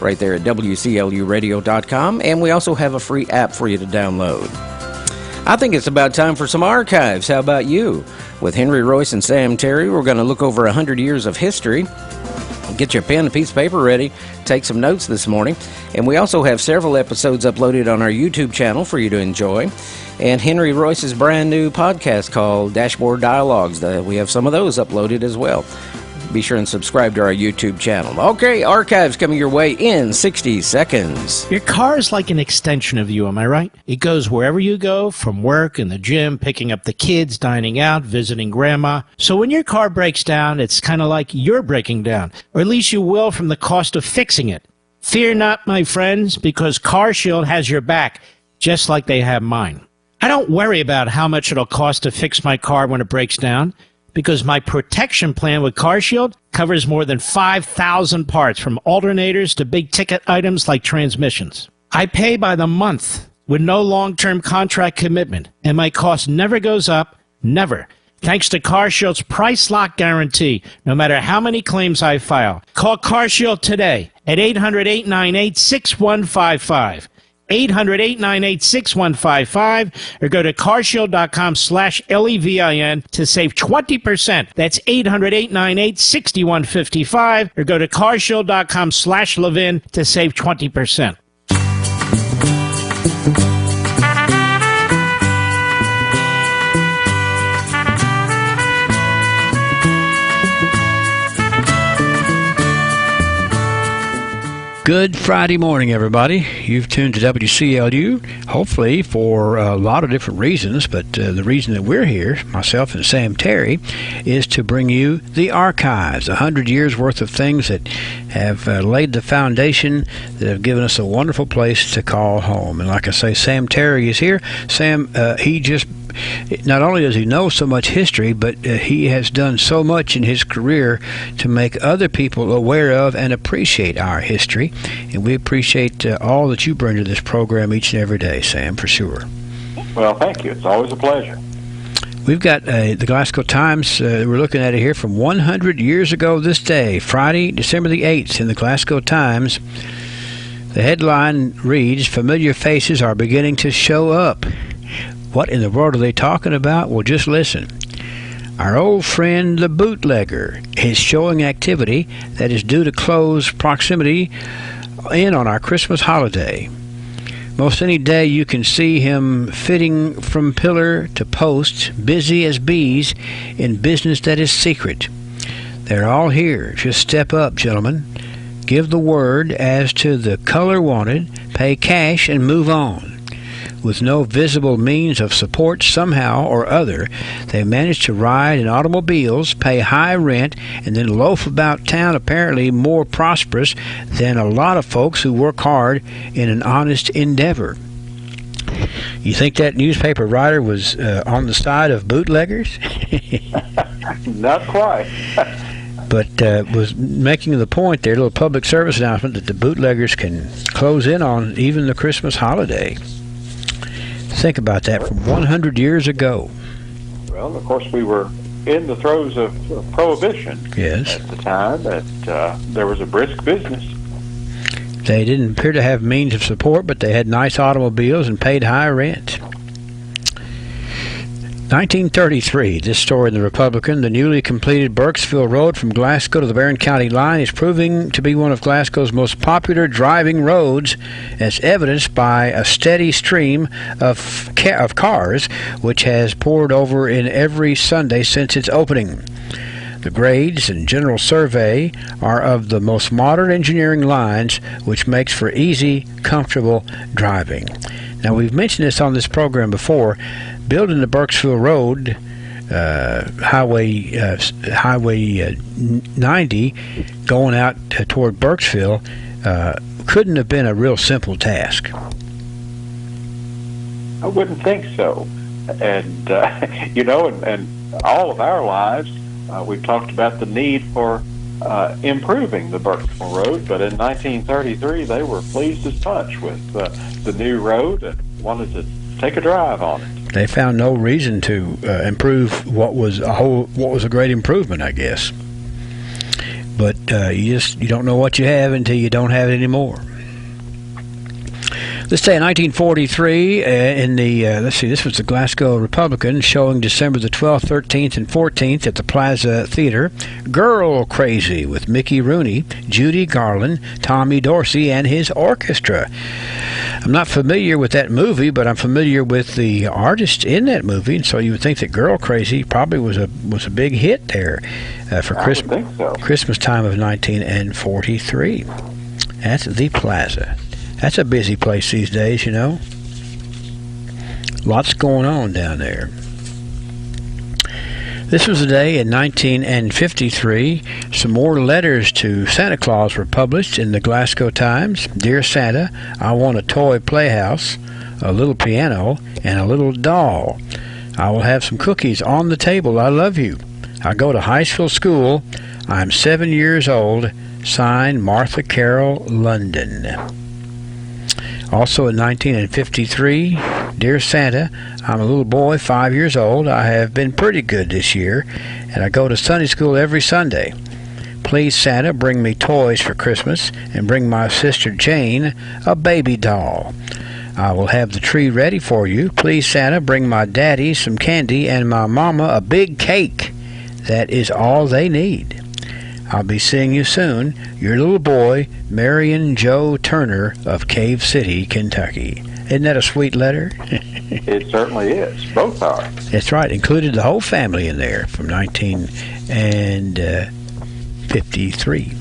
Right there at WCLUradio.com. And we also have a free app for you to download. I think it's about time for some archives. How about you? With Henry Royce and Sam Terry, we're going to look over 100 years of history. Get your pen and piece of paper ready. Take some notes this morning. And we also have several episodes uploaded on our YouTube channel for you to enjoy. And Henry Royce's brand new podcast called Dashboard Dialogues. We have some of those uploaded as well. Be sure and subscribe to our YouTube channel. Okay, Archives coming your way in 60 seconds. Your car is like an extension of you, am I right? It goes wherever you go, from work and the gym, picking up the kids, dining out, visiting grandma. So when your car breaks down, it's kind of like you're breaking down, or at least you will from the cost of fixing it. Fear not, my friends, because CarShield has your back, just like they have mine. I don't worry about how much it'll cost to fix my car when it breaks down, because my protection plan with CarShield covers more than 5,000 parts, from alternators to big-ticket items like transmissions. I pay by the month with no long-term contract commitment, and my cost never goes up, never. Thanks to CarShield's Price Lock Guarantee, no matter how many claims I file. Call CarShield today at 800-898-6155. 800-898-6155, or go to carshield.com/LEVIN to save 20%. That's 800-898-6155, or go to carshield.com/Levin to save 20%. Good Friday morning, everybody. You've tuned to WCLU, hopefully for a lot of different reasons, but the reason that we're here, myself and Sam Terry, is to bring you the archives, 100 years worth of things that have laid the foundation, that have given us a wonderful place to call home. And like I say, Sam Terry is here. Sam, he just not only does he know so much history, but he has done so much in his career to make other people aware of and appreciate our history. And we appreciate all that you bring to this program each and every day, Sam, for sure. Well, thank you. It's always a pleasure. We've got the Glasgow Times. We're looking at it here from 100 years ago this day, Friday, December the 8th, in the Glasgow Times. The headline reads, "Familiar faces are beginning to show up." What in the world are they talking about? Well, just listen. Our old friend the bootlegger is showing activity that is due to close proximity in on our Christmas holiday. Most any day you can see him fitting from pillar to post, busy as bees in business that is secret. They're all here. Just step up, gentlemen. Give the word as to the color wanted, pay cash, and move on. With no visible means of support somehow or other, they manage to ride in automobiles, pay high rent, and then loaf about town apparently more prosperous than a lot of folks who work hard in an honest endeavor. You think that newspaper writer was on the side of bootleggers? Not quite. But was making the point there, a little public service announcement, that the bootleggers can close in on even the Christmas holiday. Think about that, from 100 years ago. Well, of course, we were in the throes of Prohibition Yes. at the time, and there was a brisk business. They didn't appear to have means of support, but they had nice automobiles and paid high rent. 1933, this story in the Republican, the newly completed Burkesville Road from Glasgow to the Barron County line is proving to be one of Glasgow's most popular driving roads, as evidenced by a steady stream of cars, which has poured over in every Sunday since its opening. The grades and general survey are of the most modern engineering lines, which makes for easy, comfortable driving. Now, we've mentioned this on this program before. Building the Burkesville Road, Highway 90, going out toward Burkesville, couldn't have been a real simple task. I wouldn't think so. And, and all of our lives, we've talked about the need for improving the Burkesville Road, but in 1933 they were pleased as punch with the new road and wanted to take a drive on it. They found no reason to improve what was a great improvement, I guess. But you don't know what you have until you don't have it anymore. Let's say in 1943, in the this was the Glasgow Republican, showing December the 12th, 13th, and 14th at the Plaza Theater. Girl Crazy with Mickey Rooney, Judy Garland, Tommy Dorsey, and his orchestra. I'm not familiar with that movie, but I'm familiar with the artist in that movie, and so you would think that Girl Crazy probably was a big hit there. for I would think so. Christmas time of 1943. That's the Plaza. That's a busy place these days, you know. Lots going on down there. This was the day in 1953. Some more letters to Santa Claus were published in the Glasgow Times. Dear Santa, I want a toy playhouse, a little piano, and a little doll. I will have some cookies on the table. I love you. I go to Highfield School. I'm 7 years old. Signed, Martha Carroll, London. Also in 1953, Dear Santa, I'm a little boy, 5 years old. I have been pretty good this year, and I go to Sunday school every Sunday. Please, Santa, bring me toys for Christmas, and bring my sister Jane a baby doll. I will have the tree ready for you. Please, Santa, bring my daddy some candy and my mama a big cake. That is all they need. I'll be seeing you soon. Your little boy, Marion Joe Turner of Cave City, Kentucky. Isn't that a sweet letter? It certainly is. Both are. That's right. Included the whole family in there from 1953.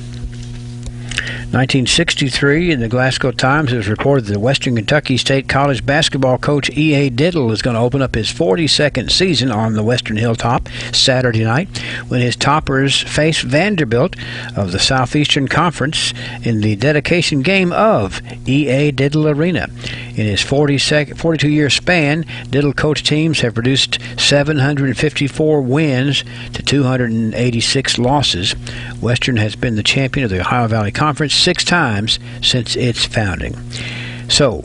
1963, in the Glasgow Times, it was reported that the Western Kentucky State College basketball coach E.A. Diddle is going to open up his 42nd season on the Western Hilltop Saturday night when his Toppers face Vanderbilt of the Southeastern Conference in the dedication game of E.A. Diddle Arena. In his 42-year span, Diddle coach teams have produced 754 wins to 286 losses. Western has been the champion of the Ohio Valley Conference 6 times since its founding. So,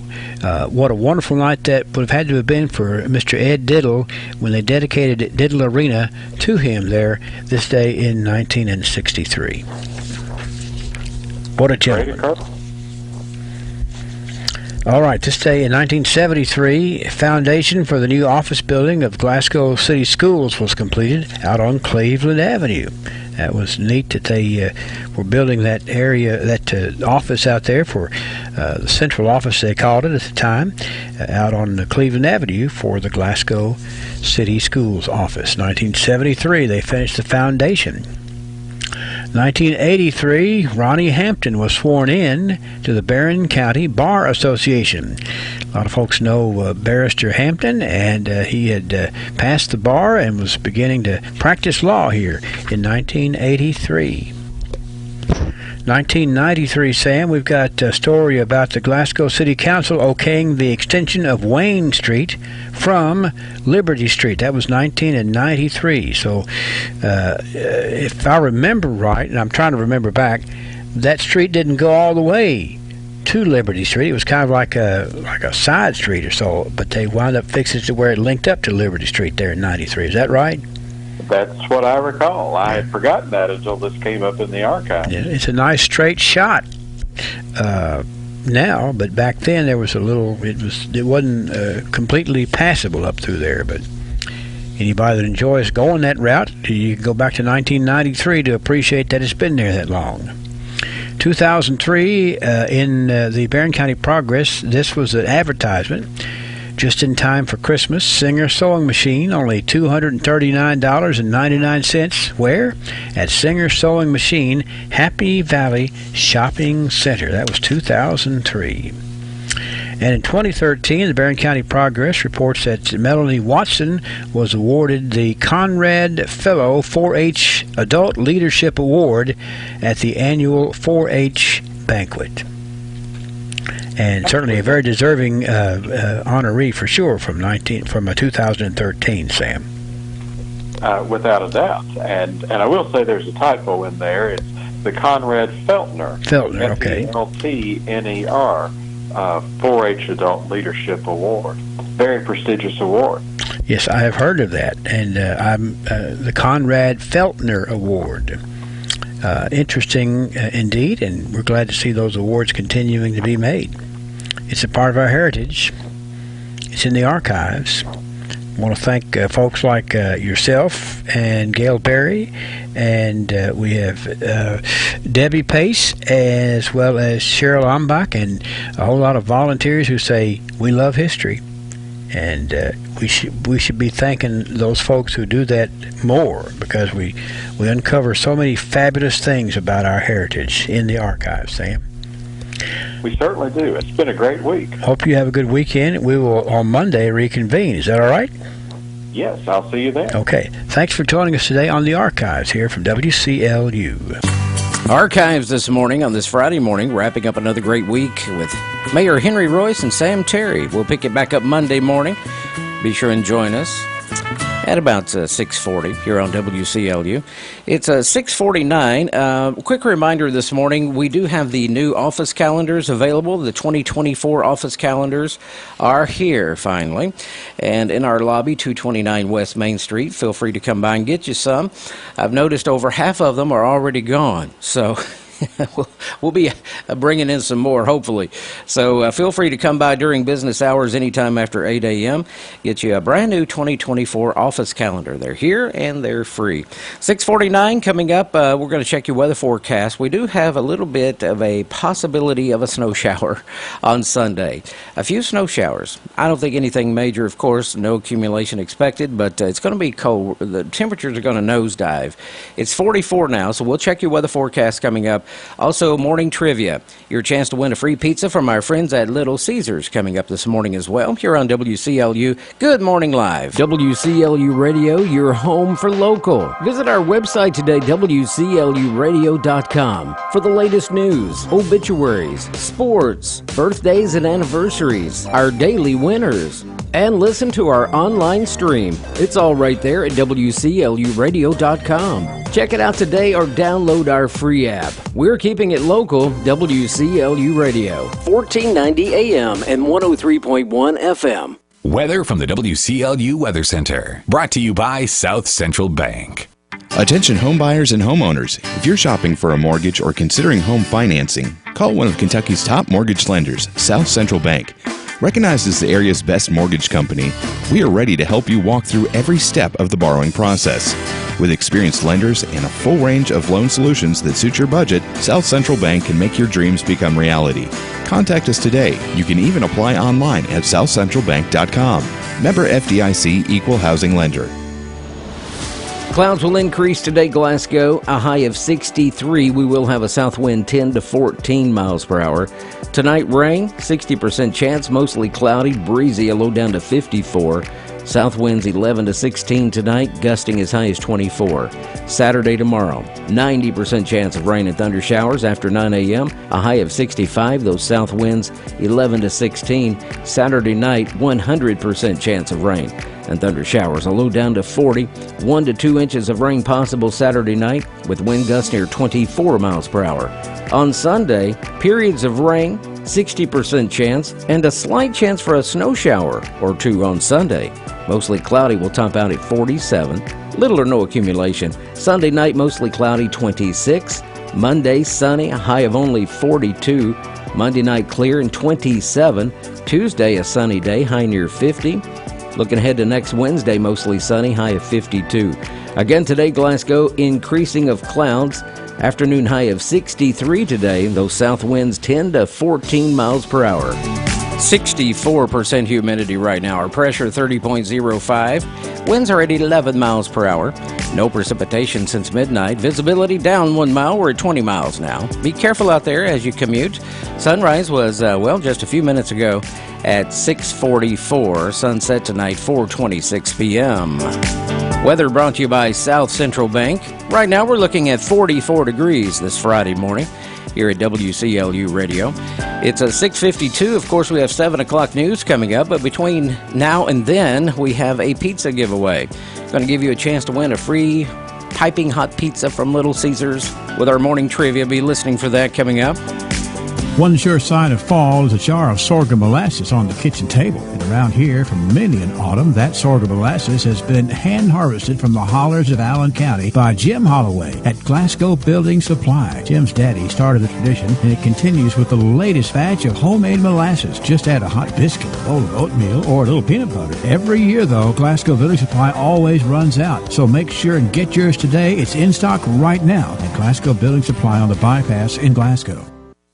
what a wonderful night that would have had to have been for Mr. Ed Diddle when they dedicated Diddle Arena to him there this day in 1963. What a gentleman. All right, this day in 1973, foundation for the new office building of Glasgow City Schools was completed out on Cleveland Avenue. That was neat that they were building that area, that office out there for the central office, they called it at the time, out on Cleveland Avenue for the Glasgow City Schools office. 1973, they finished the foundation. 1983, Ronnie Hampton was sworn in to the Barron County Bar Association. A lot of folks know Barrister Hampton, and he had passed the bar and was beginning to practice law here in 1983. 1993, Sam, we've got a story about the Glasgow City Council okaying the extension of Wayne Street from Liberty Street. That was 1993. So if I remember right, and I'm trying to remember back, that street didn't go all the way to Liberty Street. It was kind of like a side street or so, but they wound up fixing it to where it linked up to Liberty Street there in 93. Is that right? That's what I recall. I had forgotten that until this came up in the archive. Yeah, it's a nice straight shot now, but back then there was a little. It wasn't completely passable up through there. But anybody that enjoys going that route, you can go back to 1993 to appreciate that it's been there that long. 2003, in the Barron County Progress, this was an advertisement. Just in time for Christmas, Singer Sewing Machine, only $239.99. Where? At Singer Sewing Machine, Happy Valley Shopping Center. That was 2003. And in 2013, the Barron County Progress reports that Melanie Watson was awarded the Conrad Fellow 4-H Adult Leadership Award at the annual 4-H banquet. And certainly a very deserving honoree for sure from 2013, Sam. Without a doubt. And I will say there's a typo in there. It's the Conrad Feltner. Feltner, okay. Feltner, 4-H Adult Leadership Award. Very prestigious award. Yes, I have heard of that. And the Conrad Feltner Award. Interesting indeed, and we're glad to see those awards continuing to be made. It's a part of our heritage. It's in the archives. I want to thank folks like yourself and Gail Berry, and we have Debbie Pace, as well as Cheryl Ombach, and a whole lot of volunteers who say, we love history, And we should be thanking those folks who do that more, because we uncover so many fabulous things about our heritage in the archives, Sam. We certainly do. It's been a great week. Hope you have a good weekend. We will, on Monday, reconvene. Is that all right? Yes, I'll see you then. Okay. Thanks for joining us today on the Archives here from WCLU. Archives this morning, on this Friday morning, wrapping up another great week with Mayor Henry Royce and Sam Terry. We'll pick it back up Monday morning. Be sure and join us at about 6:40 here on WCLU. It's 6:49. Quick reminder this morning, we do have the new office calendars available. The 2024 office calendars are here finally, and in our lobby, 229 West Main Street. Feel free to come by and get you some. I've noticed over half of them are already gone, so we'll be bringing in some more, hopefully. So feel free to come by during business hours anytime after 8 a.m. Get you a brand new 2024 office calendar. They're here and they're free. 6:49 coming up. We're going to check your weather forecast. We do have a little bit of a possibility of a snow shower on Sunday. A few snow showers. I don't think anything major, of course. No accumulation expected, but it's going to be cold. The temperatures are going to nosedive. It's 44 now, so we'll check your weather forecast coming up. Also, morning trivia. Your chance to win a free pizza from our friends at Little Caesars coming up this morning as well. Here on WCLU. Good Morning Live. WCLU Radio, your home for local. Visit our website today, WCLUradio.com, for the latest news, obituaries, sports, birthdays and anniversaries, our daily winners, and listen to our online stream. It's all right there at WCLUradio.com. Check it out today or download our free app. We're keeping it local, WCLU Radio, 1490 AM and 103.1 FM. Weather from the WCLU Weather Center. Brought to you by South Central Bank. Attention home buyers and homeowners. If you're shopping for a mortgage or considering home financing, call one of Kentucky's top mortgage lenders, South Central Bank. Recognized as the area's best mortgage company, we are ready to help you walk through every step of the borrowing process. With experienced lenders and a full range of loan solutions that suit your budget, South Central Bank can make your dreams become reality. Contact us today. You can even apply online at southcentralbank.com. Member FDIC Equal Housing Lender. Clouds will increase today, Glasgow, a high of 63. We will have a south wind 10 to 14 miles per hour. Tonight, rain, 60% chance, mostly cloudy, breezy, a low down to 54. South winds 11 to 16 tonight, gusting as high as 24. Saturday tomorrow, 90% chance of rain and thunder showers after 9 a.m., a high of 65, those south winds 11 to 16. Saturday night, 100% chance of rain and thunder showers, a low down to 40. 1 to 2 inches of rain possible Saturday night with wind gusts near 24 miles per hour. On Sunday, periods of rain, 60% chance, and a slight chance for a snow shower or two on Sunday. Mostly cloudy will top out at 47. Little or no accumulation. Sunday night, mostly cloudy, 26. Monday, sunny, a high of only 42. Monday night, clear and 27. Tuesday, a sunny day, high near 50. Looking ahead to next Wednesday, mostly sunny, high of 52. Again today, Glasgow, increasing of clouds. Afternoon high of 63 today. Those south winds 10 to 14 miles per hour. 64% humidity right now. Our pressure 30.05. Winds are at 11 miles per hour. No precipitation since midnight. Visibility down 1 mile. We're at 20 miles now. Be careful out there as you commute. Sunrise was, just a few minutes ago at 6:44. Sunset tonight, 4:26 p.m. Weather brought to you by South Central Bank. Right now we're looking at 44 degrees this Friday morning here at WCLU Radio. It's a 6:52. Of course, we have 7 o'clock news coming up, but between now and then, we have a pizza giveaway. Going to give you a chance to win a free piping hot pizza from Little Caesars with our morning trivia. Be listening for that coming up. One sure sign of fall is a jar of sorghum molasses on the kitchen table. And around here, for many an autumn, that sorghum molasses has been hand-harvested from the hollers of Allen County by Jim Holloway at Glasgow Building Supply. Jim's daddy started the tradition, and it continues with the latest batch of homemade molasses. Just add a hot biscuit, a bowl of oatmeal, or a little peanut butter. Every year, though, Glasgow Building Supply always runs out. So make sure and get yours today. It's in stock right now at Glasgow Building Supply on the Bypass in Glasgow.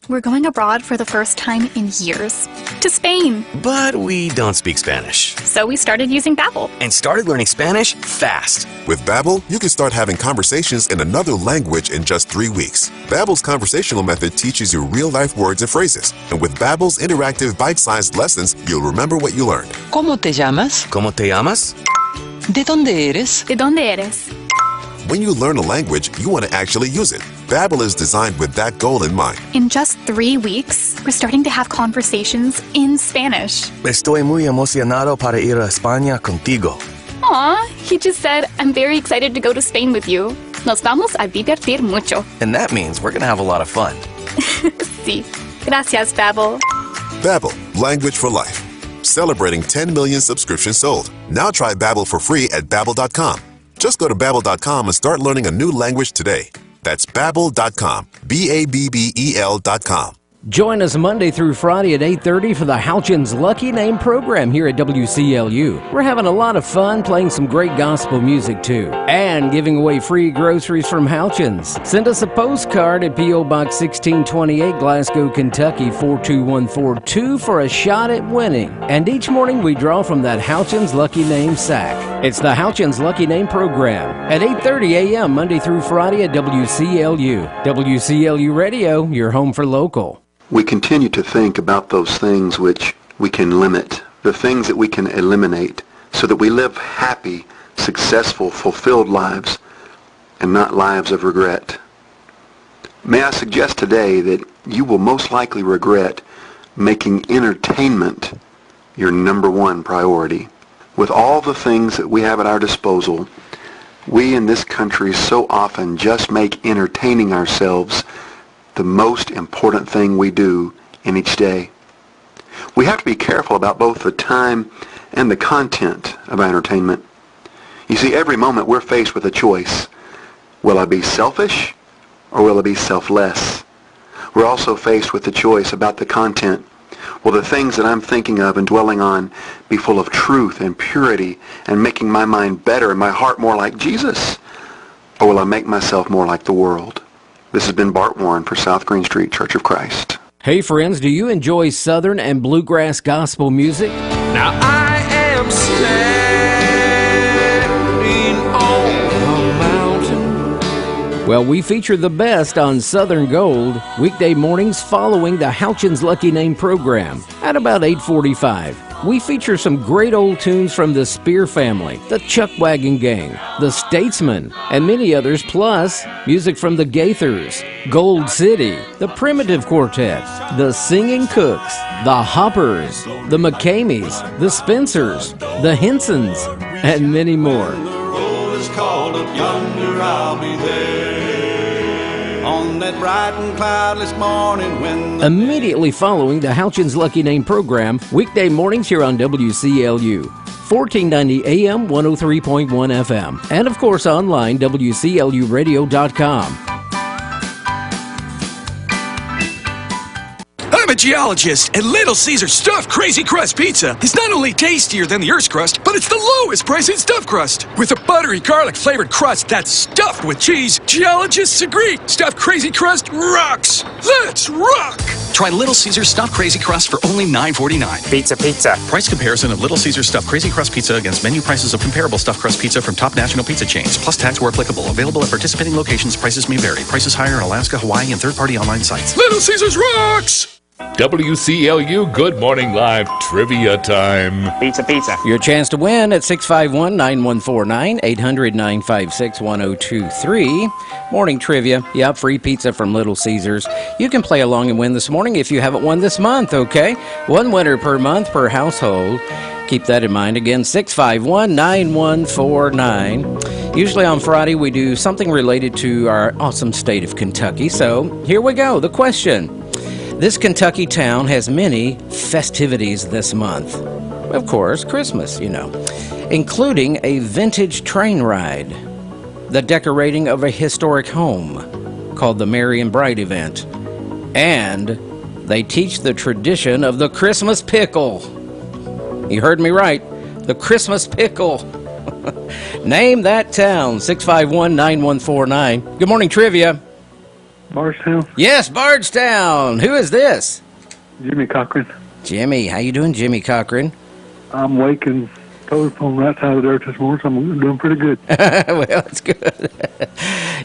We're going abroad for the first time in years. to Spain. But we don't speak Spanish. So we started using Babbel. And started learning Spanish fast. With Babbel, you can start having conversations in another language in just 3 weeks. Babbel's conversational method teaches you real-life words and phrases. And with Babbel's interactive bite-sized lessons, you'll remember what you learned. ¿Cómo te llamas? ¿Cómo te llamas? ¿De dónde eres? ¿De dónde eres? When you learn a language, you want to actually use it. Babbel is designed with that goal in mind. In just 3 weeks, we're starting to have conversations in Spanish. Estoy muy emocionado para ir a España contigo. Aw, he just said, I'm very excited to go to Spain with you. Nos vamos a divertir mucho. And that means we're going to have a lot of fun. Sí. Gracias, Babbel. Babbel, language for life. Celebrating 10 million subscriptions sold. Now try Babbel for free at Babbel.com. Just go to Babbel.com and start learning a new language today. That's Babbel.com. Babbel.com. Join us Monday through Friday at 8:30 for the Houchins Lucky Name program here at WCLU. We're having a lot of fun playing some great gospel music too, and giving away free groceries from Houchins. Send us a postcard at P.O. Box 1628, Glasgow, Kentucky 42142 for a shot at winning. And each morning we draw from that Houchins Lucky Name sack. It's the Houchins Lucky Name program at 8:30 a.m. Monday through Friday at WCLU. WCLU Radio, your home for local. We continue to think about those things which we can limit, the things that we can eliminate, so that we live happy, successful, fulfilled lives, and not lives of regret. May I suggest today that you will most likely regret making entertainment your number one priority. With all the things that we have at our disposal, we in this country so often just make entertaining ourselves the most important thing we do in each day. We have to be careful about both the time and the content of our entertainment. You see, every moment we're faced with a choice. Will I be selfish or will I be selfless? We're also faced with the choice about the content. Will the things that I'm thinking of and dwelling on be full of truth and purity and making my mind better and my heart more like Jesus? Or will I make myself more like the world? This has been Bart Warren for South Green Street Church of Christ. Hey friends, do you enjoy Southern and bluegrass gospel music? Now I am standing on a mountain. Well, we feature the best on Southern Gold weekday mornings following the Houchins Lucky Name program at about 8:45. We feature some great old tunes from the Spear family, the Chuck Wagon Gang, the Statesmen, and many others, plus music from the Gaithers, Gold City, the Primitive Quartet, the Singing Cooks, the Hoppers, the McCameys, the Spencers, the Hensons, and many more. The roll is called up yonder, I'll be there. On that bright and cloudless morning when Immediately following the Houchins Lucky Name program, weekday mornings here on WCLU, 1490 AM, 103.1 FM, and of course online, WCLUradio.com. I'm a geologist, and Little Caesars Stuffed Crazy Crust Pizza is not only tastier than the Earth's crust, but it's the lowest price in stuffed crust. With a buttery garlic-flavored crust that's stuffed with cheese, geologists agree Stuffed Crazy Crust rocks. Let's rock! Try Little Caesars Stuffed Crazy Crust for only $9.49. Pizza. Price comparison of Little Caesars Stuffed Crazy Crust Pizza against menu prices of comparable stuffed crust pizza from top national pizza chains, plus tax where applicable. Available at participating locations. Prices may vary. Prices higher in Alaska, Hawaii, and third-party online sites. Little Caesars rocks! WCLU Good Morning Live Trivia Time. Pizza. Your chance to win at 651-9149, 800-956-1023. Morning trivia. Yep, free pizza from Little Caesars. You can play along and win this morning if you haven't won this month, okay? One winner per month per household. Keep that in mind. Again, 651-9149. Usually on Friday we do something related to our awesome state of Kentucky. So here we go. The question. This Kentucky town has many festivities this month. Of course, Christmas, including a vintage train ride, the decorating of a historic home called the Merry and Bright event, and they teach the tradition of the Christmas pickle. You heard me right, the Christmas pickle. Name that town, 651-9149. Good morning, trivia. Bardstown? Yes, Bardstown. Who is this? Jimmy Cochran. Jimmy, how you doing, Jimmy Cochran? I'm waking toes on the right side of the earth this morning, so I'm doing pretty good. Well, it's good.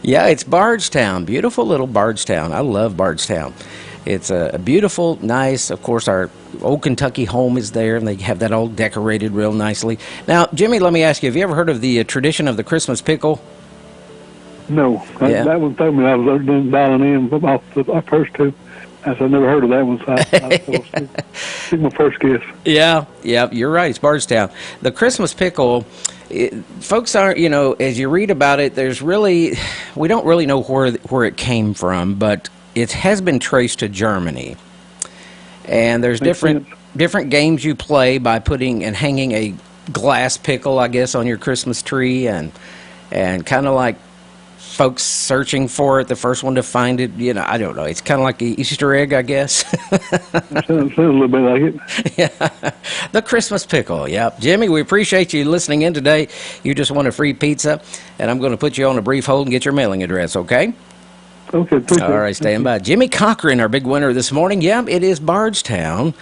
Yeah, it's Bardstown. Beautiful little Bardstown. I love Bardstown. It's a beautiful, nice, of course, our old Kentucky home is there, and they have that all decorated real nicely. Now, Jimmy, let me ask you, have you ever heard of the tradition of the Christmas pickle? No. That one told me I was dialing in off the first two. I never heard of that one, so I my first guess. Yeah, you're right. It's Bardstown. The Christmas pickle, folks aren't, as you read about it, we don't really know where it came from, but it has been traced to Germany. And there's different games you play by putting and hanging a glass pickle, I guess, on your Christmas tree, and kind of like folks searching for it, the first one to find it, I don't know. It's kind of like an Easter egg, I guess. Sounds a little bit like it. Yeah, the Christmas pickle, yeah. Jimmy, we appreciate you listening in today. You just won a free pizza, and I'm going to put you on a brief hold and get your mailing address, okay? Okay, appreciate it. All right, stand by. Jimmy Cochran, our big winner this morning. Yeah, it is Bardstown,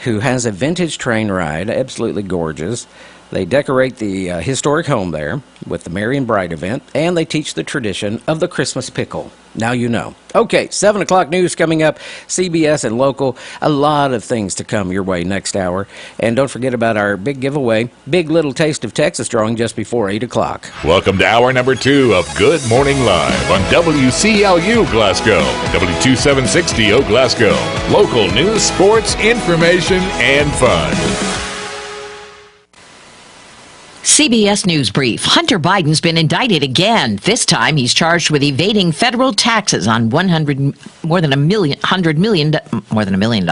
who has a vintage train ride, absolutely gorgeous. They decorate the historic home there with the Merry and Bright event, and they teach the tradition of the Christmas pickle. Now you know. Okay, 7 o'clock news coming up, CBS and local. A lot of things to come your way next hour. And don't forget about our big giveaway, Big Little Taste of Texas drawing just before 8 o'clock. Welcome to hour number 2 of Good Morning Live on WCLU Glasgow, W2760 O Glasgow. Local news, sports, information, and fun. CBS News Brief. Hunter Biden's been indicted again. This time he's charged with evading federal taxes on more than $100 million.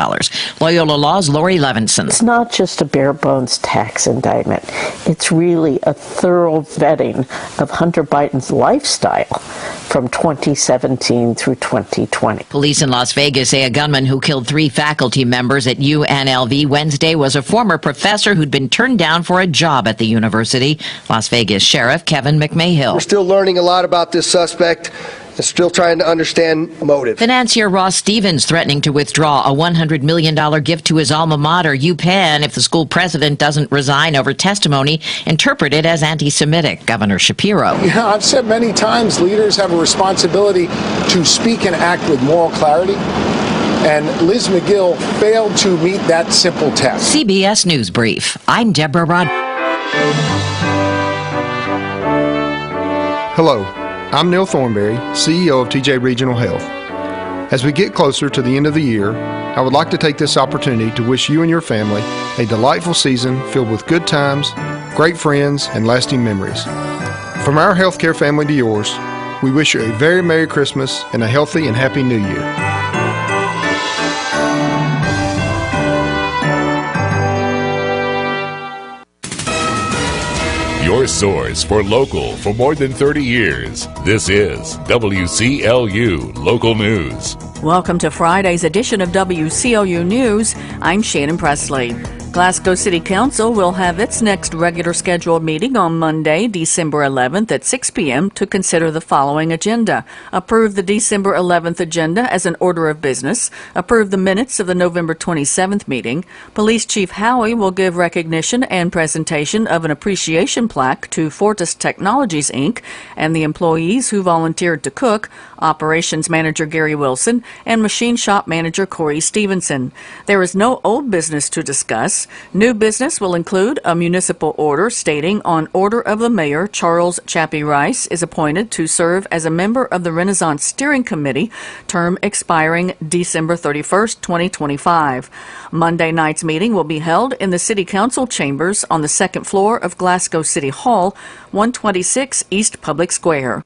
Loyola Law's Lori Levinson. It's not just a bare bones tax indictment. It's really a thorough vetting of Hunter Biden's lifestyle from 2017 through 2020. Police in Las Vegas say a gunman who killed 3 faculty members at UNLV Wednesday was a former professor who'd been turned down for a job at the university. Las Vegas Sheriff Kevin McMahill. We're still learning a lot about this suspect and still trying to understand motive. Financier Ross Stevens threatening to withdraw a $100 million gift to his alma mater, UPenn, if the school president doesn't resign over testimony interpreted as anti-Semitic. Governor Shapiro. Yeah, I've said many times leaders have a responsibility to speak and act with moral clarity. And Liz McGill failed to meet that simple test. CBS News Brief. I'm Deborah Rod. Hello, I'm Neil Thornberry, CEO of TJ Regional Health. As we get closer to the end of the year, I would like to take this opportunity to wish you and your family a delightful season filled with good times, great friends, and lasting memories. From our healthcare family to yours, we wish you a very Merry Christmas and a healthy and happy New Year. Your source for local for more than 30 years. This is WCLU Local News. Welcome to Friday's edition of WCLU News. I'm Shannon Presley. Glasgow City Council will have its next regular scheduled meeting on Monday, December 11th at 6 p.m. to consider the following agenda. Approve the December 11th agenda as an order of business. Approve the minutes of the November 27th meeting. Police Chief Howie will give recognition and presentation of an appreciation plaque to Fortis Technologies, Inc. and the employees who volunteered to cook, Operations Manager Gary Wilson and Machine Shop Manager Corey Stevenson. There is no old business to discuss. New business will include a municipal order stating on order of the mayor, Charles Chappie Rice is appointed to serve as a member of the Renaissance Steering Committee, term expiring December 31st, 2025. Monday night's meeting will be held in the City Council chambers on the second floor of Glasgow City Hall, 126 East Public Square.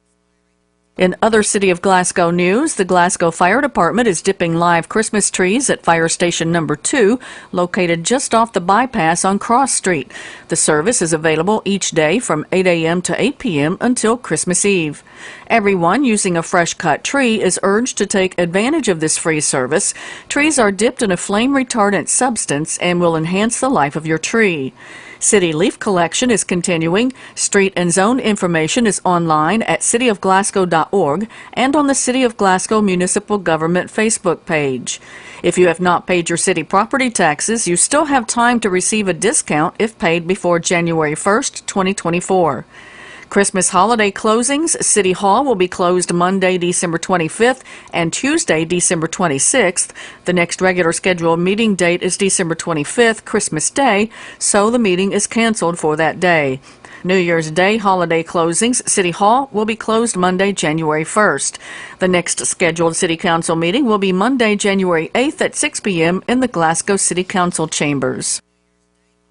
In other City of Glasgow news, the Glasgow Fire Department is dipping live Christmas trees at Fire Station Number 2, located just off the bypass on Cross Street. The service is available each day from 8 a.m. to 8 p.m. until Christmas Eve. Everyone using a fresh-cut tree is urged to take advantage of this free service. Trees are dipped in a flame-retardant substance and will enhance the life of your tree. City leaf collection is continuing. Street and zone information is online at cityofglasgow.org and on the City of Glasgow Municipal Government Facebook page. If you have not paid your city property taxes, you still have time to receive a discount if paid before January 1st, 2024. Christmas holiday closings. City Hall will be closed Monday, December 25th and Tuesday, December 26th. The next regular scheduled meeting date is December 25th, Christmas Day, so the meeting is canceled for that day. New Year's Day holiday closings. City Hall will be closed Monday, January 1st. The next scheduled City Council meeting will be Monday, January 8th at 6 p.m. in the Glasgow City Council chambers.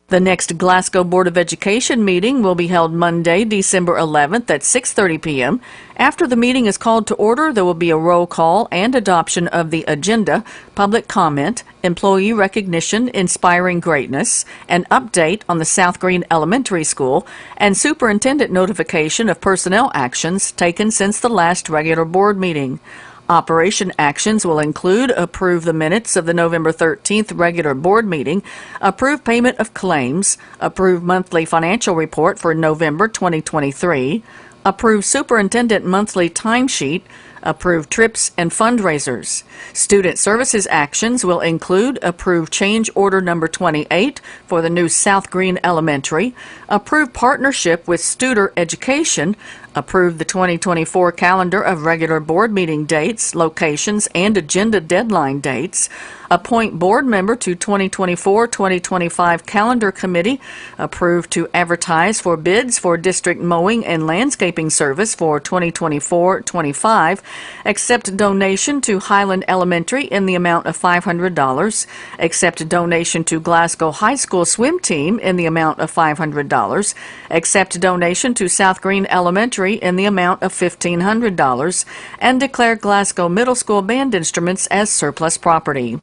The next Glasgow Board of Education meeting will be held Monday, December 11th at 6:30 p.m. After the meeting is called to order, there will be a roll call and adoption of the agenda, public comment, employee recognition, inspiring greatness, an update on the South Green Elementary School, and superintendent notification of personnel actions taken since the last regular board meeting. Operation actions will include approve the minutes of the November 13th regular board meeting, approve payment of claims, approve monthly financial report for November 2023, approve superintendent monthly timesheet, approve trips and fundraisers. Student services actions will include approve change order number 28 for the new South Green Elementary, approve partnership with Studer Education, approve the 2024 calendar of regular board meeting dates, locations, and agenda deadline dates, appoint board member to 2024-2025 calendar committee, approve to advertise for bids for district mowing and landscaping service for 2024-25, accept donation to Highland Elementary in the amount of $500, accept donation to Glasgow High School swim team in the amount of $500, accept donation to South Green Elementary in the amount of $1,500, and declare Glasgow Middle School band instruments as surplus property.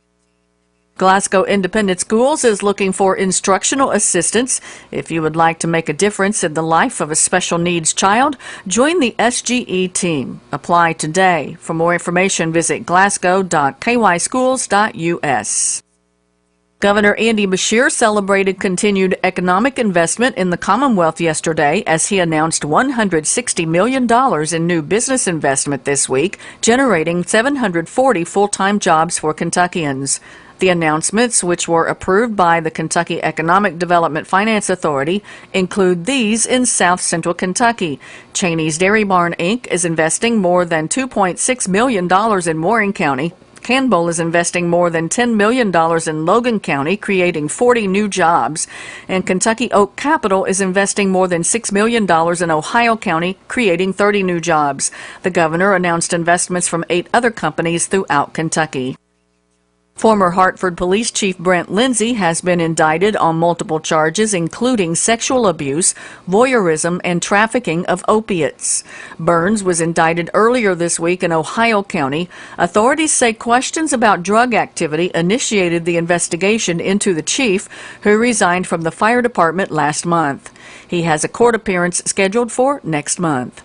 Glasgow Independent Schools is looking for instructional assistance. If you would like to make a difference in the life of a special needs child, join the SGE team. Apply today. For more information, visit glasgow.kyschools.us. Governor Andy Beshear celebrated continued economic investment in the Commonwealth yesterday as he announced $160 million in new business investment this week, generating 740 full-time jobs for Kentuckians. The announcements, which were approved by the Kentucky Economic Development Finance Authority, include these in South Central Kentucky. Cheney's Dairy Barn, Inc. is investing more than $2.6 million in Warren County. Canboll is investing more than $10 million in Logan County, creating 40 new jobs. And Kentucky Oak Capital is investing more than $6 million in Ohio County, creating 30 new jobs. The governor announced investments from 8 other companies throughout Kentucky. Former Hartford Police Chief Brent Lindsay has been indicted on multiple charges, including sexual abuse, voyeurism, and trafficking of opiates. Burns was indicted earlier this week in Ohio County. Authorities say questions about drug activity initiated the investigation into the chief, who resigned from the fire department last month. He has a court appearance scheduled for next month.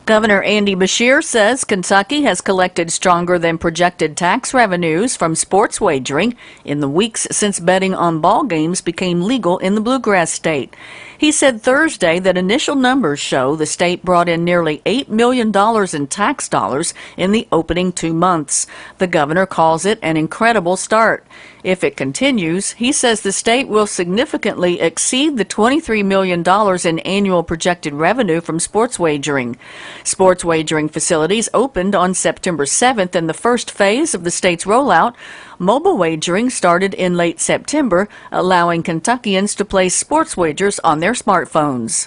Governor Andy Beshear says Kentucky has collected stronger than projected tax revenues from sports wagering in the weeks since betting on ball games became legal in the Bluegrass state. He said Thursday that initial numbers show the state brought in nearly $8 million in tax dollars in the opening 2 months. The governor calls it an incredible start. If it continues, he says the state will significantly exceed the $23 million in annual projected revenue from sports wagering. Sports wagering facilities opened on September 7th in the first phase of the state's rollout. Mobile wagering started in late September, allowing Kentuckians to place sports wagers on their smartphones.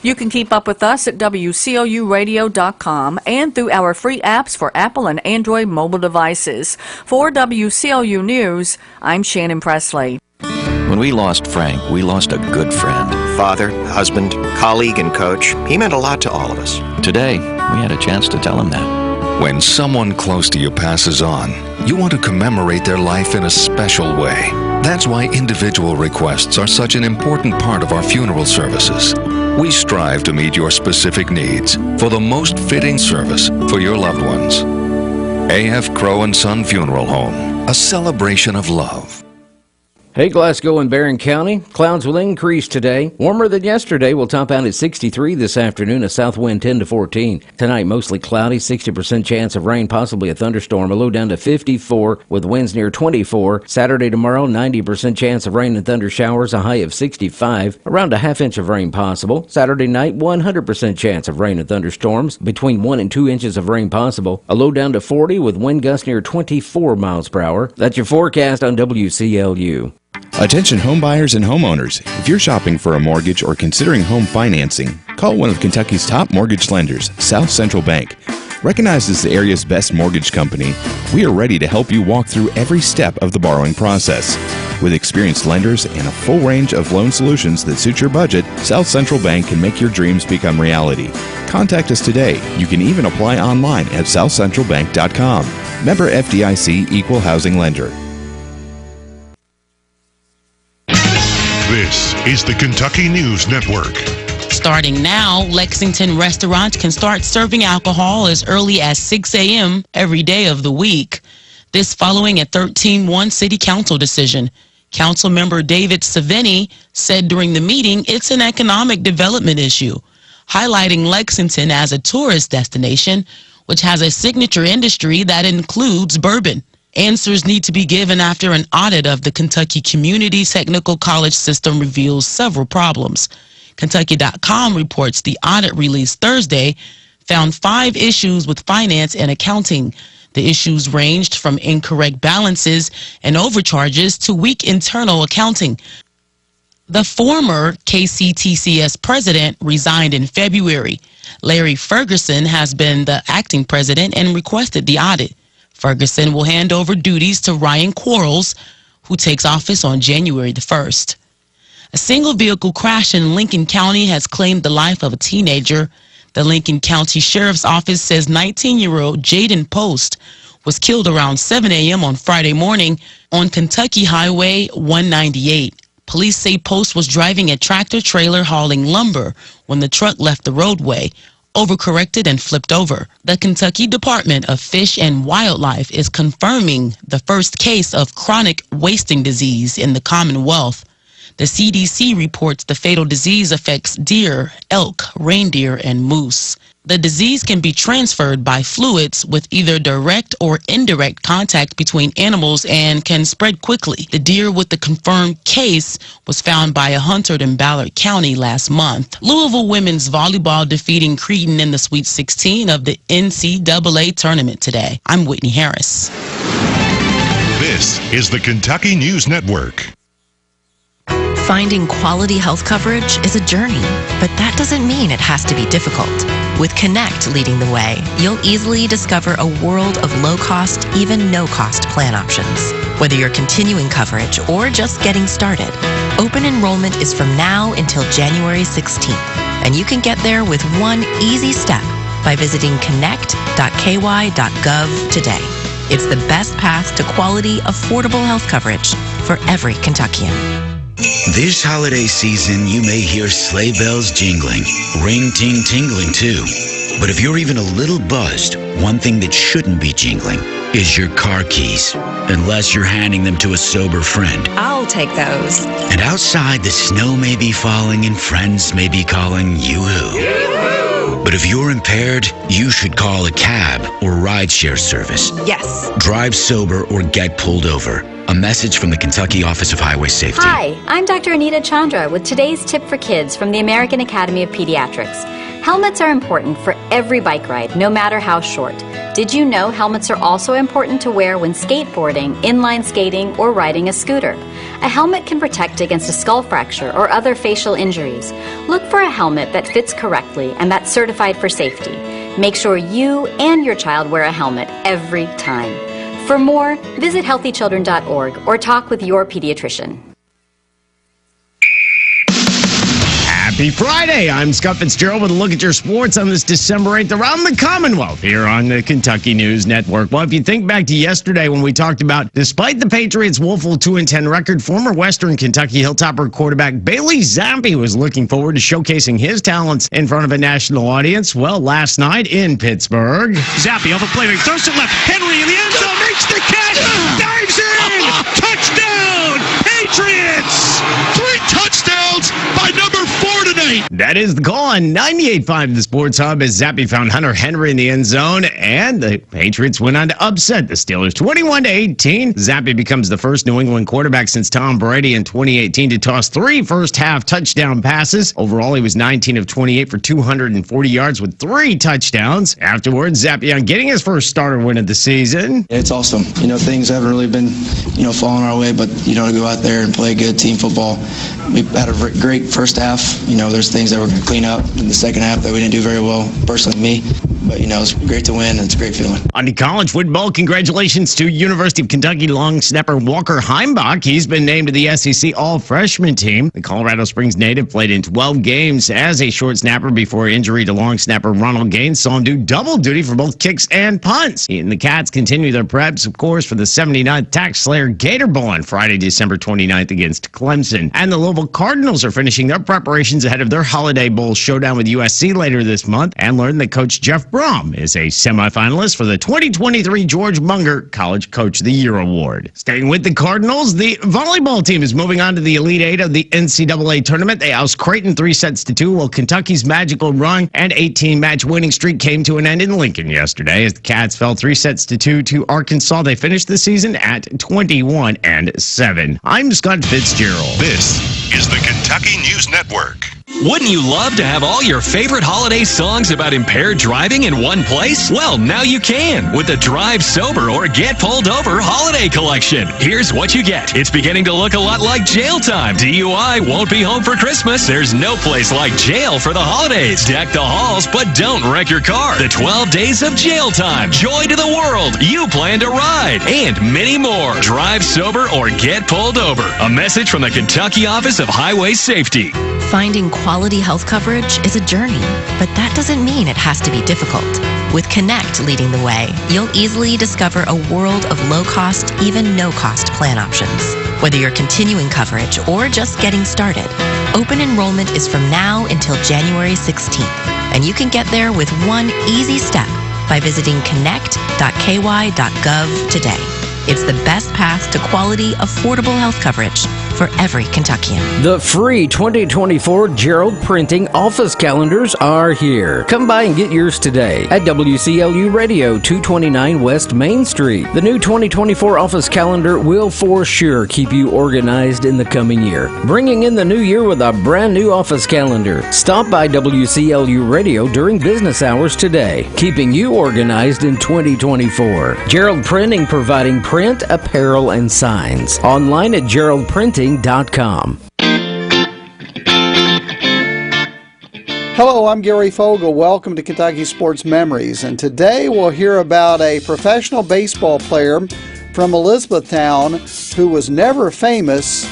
You can keep up with us at WCLUradio.com and through our free apps for Apple and Android mobile devices. For WCLU News, I'm Shannon Presley. When we lost Frank, we lost a good friend. Father, husband, colleague, and coach. He meant a lot to all of us. Today, we had a chance to tell him that. When someone close to you passes on, you want to commemorate their life in a special way. That's why individual requests are such an important part of our funeral services. We strive to meet your specific needs for the most fitting service for your loved ones. A.F. Crow & Son Funeral Home, a celebration of love. Hey, Glasgow and Barron County. Clouds will increase today. Warmer than yesterday. Will top out at 63 this afternoon. A south wind 10 to 14. Tonight, mostly cloudy. 60% chance of rain, possibly a thunderstorm. A low down to 54 with winds near 24. Saturday, tomorrow, 90% chance of rain and thunder showers. A high of 65. Around a half inch of rain possible. Saturday night, 100% chance of rain and thunderstorms. Between 1 and 2 inches of rain possible. A low down to 40 with wind gusts near 24 miles per hour. That's your forecast on WCLU. Attention home buyers and homeowners. If you're shopping for a mortgage or considering home financing, call one of Kentucky's top mortgage lenders, South Central Bank. Recognized as the area's best mortgage company, we are ready to help you walk through every step of the borrowing process. With experienced lenders and a full range of loan solutions that suit your budget, South Central Bank can make your dreams become reality. Contact us today. You can even apply online at southcentralbank.com. Member FDIC Equal Housing Lender. This is the Kentucky News Network. Starting now, Lexington restaurants can start serving alcohol as early as 6 a.m. every day of the week. This following a 13-1 city council decision. Council member David Savini said during the meeting it's an economic development issue, highlighting Lexington as a tourist destination, which has a signature industry that includes bourbon. Answers need to be given after an audit of the Kentucky Community Technical College system reveals several problems. Kentucky.com reports the audit released Thursday found 5 issues with finance and accounting. The issues ranged from incorrect balances and overcharges to weak internal accounting. The former KCTCS president resigned in February. Larry Ferguson has been the acting president and requested the audit. Ferguson will hand over duties to Ryan Quarles, who takes office on January the 1st. A single vehicle crash in Lincoln County has claimed the life of a teenager. The Lincoln County Sheriff's Office says 19-year-old Jaden Post was killed around 7 a.m. on Friday morning on Kentucky Highway 198. Police say Post was driving a tractor-trailer hauling lumber when the truck left the roadway, overcorrected and flipped over. The Kentucky Department of Fish and Wildlife is confirming the first case of chronic wasting disease in the Commonwealth. The CDC reports the fatal disease affects deer, elk, reindeer, and moose. The disease can be transferred by fluids with either direct or indirect contact between animals and can spread quickly. The deer with the confirmed case was found by a hunter in Ballard County last month. Louisville women's volleyball defeating Creighton in the Sweet 16 of the NCAA tournament today. I'm Whitney Harris. This is the Kentucky News Network. Finding quality health coverage is a journey, but that doesn't mean it has to be difficult. With Connect leading the way, you'll easily discover a world of low-cost, even no-cost plan options. Whether you're continuing coverage or just getting started, open enrollment is from now until January 16th, and you can get there with one easy step by visiting connect.ky.gov today. It's the best path to quality, affordable health coverage for every Kentuckian. This holiday season, you may hear sleigh bells jingling, ring-ting tingling too. But if you're even a little buzzed, one thing that shouldn't be jingling is your car keys, unless you're handing them to a sober friend. I'll take those. And outside, the snow may be falling and friends may be calling yoo-hoo. But if you're impaired, you should call a cab or rideshare service. Yes. Drive sober or get pulled over. A message from the Kentucky Office of Highway Safety. Hi, I'm Dr. Anita Chandra with today's tip for kids from the American Academy of Pediatrics. Helmets are important for every bike ride, no matter how short. Did you know helmets are also important to wear when skateboarding, inline skating, or riding a scooter? A helmet can protect against a skull fracture or other facial injuries. Look for a helmet that fits correctly and that's certified for safety. Make sure you and your child wear a helmet every time. For more, visit healthychildren.org or talk with your pediatrician. Happy Friday! I'm Scott Fitzgerald with a look at your sports on this December 8th around the Commonwealth here on the Kentucky News Network. Well, if you think back to yesterday when we talked about, despite the Patriots' woeful 2-10 record, former Western Kentucky Hilltopper quarterback Bailey Zappi was looking forward to showcasing his talents in front of a national audience. Well, last night in Pittsburgh, Zappi on the play, throws it left, Henry in the end zone, makes the catch, dives in, touchdown, Patriots! 3 touchdowns by number 4 tonight. That is the call on 98.5 The Sports Hub as Zappe found Hunter Henry in the end zone, and the Patriots went on to upset the Steelers 21-18. Zappe becomes the first New England quarterback since Tom Brady in 2018 to toss 3 first-half touchdown passes. Overall, he was 19 of 28 for 240 yards with 3 touchdowns. Afterwards, Zappe on getting his first starter win of the season. It's awesome. Things haven't really been, falling our way, but, to go out there and play good team football. We had a great first half. There's things that we're going to clean up in the second half that we didn't do very well, personally me. But, it's great to win, and it's a great feeling. On to college football, congratulations to University of Kentucky long snapper Walker Heimbach. He's been named to the SEC All-Freshman team. The Colorado Springs native played in 12 games as a short snapper before injury to long snapper Ronald Gaines saw him do double duty for both kicks and punts. And the Cats continue their preps, of course, for the 79th Tax Slayer Gator Bowl on Friday, December 29th against Clemson. And the Louisville Cardinals are finishing their preparations ahead of their Holiday Bowl showdown with USC later this month, and learned that Coach Jeff Brom is a semifinalist for the 2023 George Munger College Coach of the Year Award. Staying with the Cardinals, the volleyball team is moving on to the Elite Eight of the NCAA tournament. They oust Creighton 3-2, while Kentucky's magical run and 18-match winning streak came to an end in Lincoln yesterday as the Cats fell 3-2 to Arkansas. They finished the season at 21-7. I'm Scott Fitzgerald. This is the Kentucky News Network. Wouldn't you love to have all your favorite holiday songs about impaired driving in one place? Well, now you can with the Drive Sober or Get Pulled Over Holiday Collection. Here's what you get. It's beginning to look a lot like jail time. DUI won't be home for Christmas. There's no place like jail for the holidays. Deck the halls, but don't wreck your car. The 12 days of jail time. Joy to the world. You plan to ride. And many more. Drive Sober or Get Pulled Over. A message from the Kentucky Office of Highway Safety. Finding quality health coverage is a journey, but that doesn't mean it has to be difficult. With Connect leading the way, you'll easily discover a world of low-cost, even no-cost plan options. Whether you're continuing coverage or just getting started, open enrollment is from now until January 16th, and you can get there with one easy step by visiting connect.ky.gov today. It's the best path to quality, affordable health coverage for every Kentuckian. The free 2024 Gerald Printing office calendars are here. Come by and get yours today at WCLU Radio, 229 West Main Street. The new 2024 office calendar will for sure keep you organized in the coming year. Bringing in the new year with a brand new office calendar. Stop by WCLU Radio during business hours today, keeping you organized in 2024. Gerald Printing providing print, apparel, and signs. Online at geraldprinting.com. Hello, I'm Gary Fogle. Welcome to Kentucky Sports Memories. And today we'll hear about a professional baseball player from Elizabethtown who was never famous,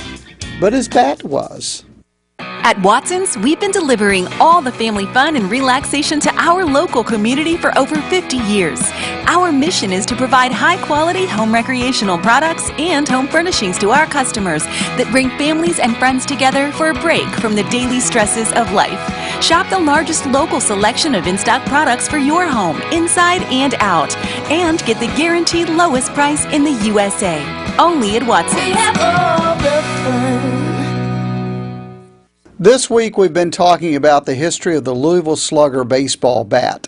but his bat was. At Watson's, we've been delivering all the family fun and relaxation to our local community for over 50 years. Our mission is to provide high-quality home recreational products and home furnishings to our customers that bring families and friends together for a break from the daily stresses of life. Shop the largest local selection of in-stock products for your home, inside and out, and get the guaranteed lowest price in the USA. Only at Watson's. We have all the fun. This week we've been talking about the history of the Louisville Slugger baseball bat.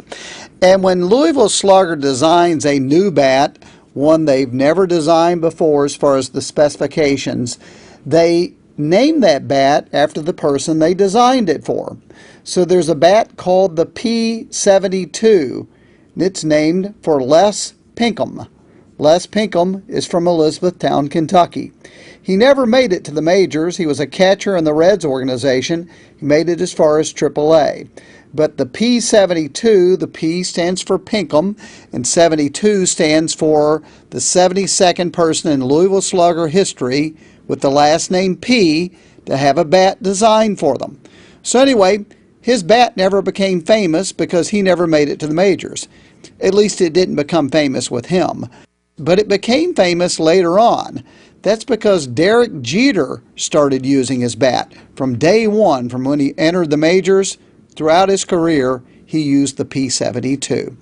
And when Louisville Slugger designs a new bat, one they've never designed before as far as the specifications, they name that bat after the person they designed it for. So there's a bat called the P72, and it's named for Les Pinkham. Les Pinkham is from Elizabethtown, Kentucky. He never made it to the majors. He was a catcher in the Reds organization. He made it as far as AAA. But the P72, the P stands for Pinkham, and 72 stands for the 72nd person in Louisville Slugger history with the last name P to have a bat designed for them. So anyway, his bat never became famous because he never made it to the majors. At least it didn't become famous with him. But it became famous later on. That's because Derek Jeter started using his bat. From day one, from when he entered the majors, throughout his career, he used the P72.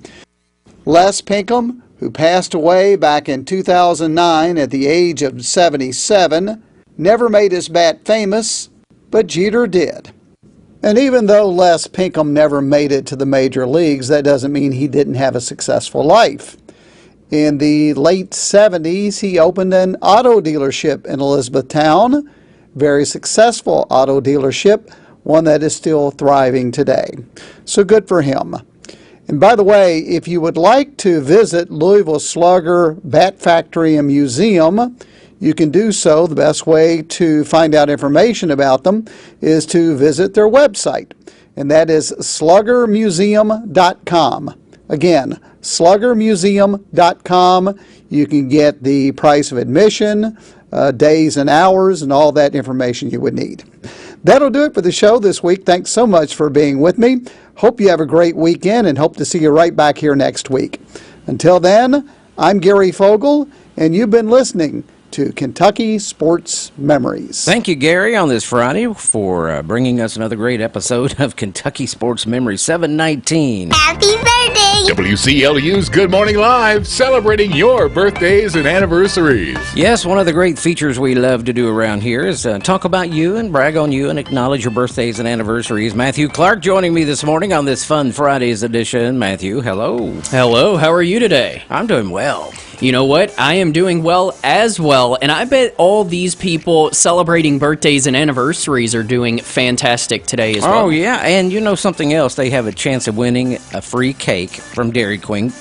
Les Pinkham, who passed away back in 2009 at the age of 77, never made his bat famous, but Jeter did. And even though Les Pinkham never made it to the major leagues, that doesn't mean he didn't have a successful life. In the late 70s, he opened an auto dealership in Elizabethtown. Very successful auto dealership, one that is still thriving today. So good for him. And by the way, if you would like to visit Louisville Slugger Bat Factory and Museum, you can do so. The best way to find out information about them is to visit their website, and that is sluggermuseum.com. Again, sluggermuseum.com. You can get the price of admission, days and hours, and all that information you would need. That'll do it for the show this week. Thanks so much for being with me. Hope you have a great weekend and hope to see you right back here next week. Until then, I'm Gary Fogle, and you've been listening to Kentucky Sports Memories. Thank you, Gary, on this Friday for bringing us another great episode of Kentucky Sports Memories 719. Happy birthday! WCLU's Good Morning Live, celebrating your birthdays and anniversaries. Yes, one of the great features we love to do around here is talk about you and brag on you and acknowledge your birthdays and anniversaries. Matthew Clark joining me this morning on this fun Fridays edition. Matthew, hello. Hello, how are you today? I'm doing well. You know what? I am doing well as well, and I bet all these people celebrating birthdays and anniversaries are doing fantastic today as well. Oh, yeah, and you know something else? They have a chance of winning a free cake from Dairy Queen.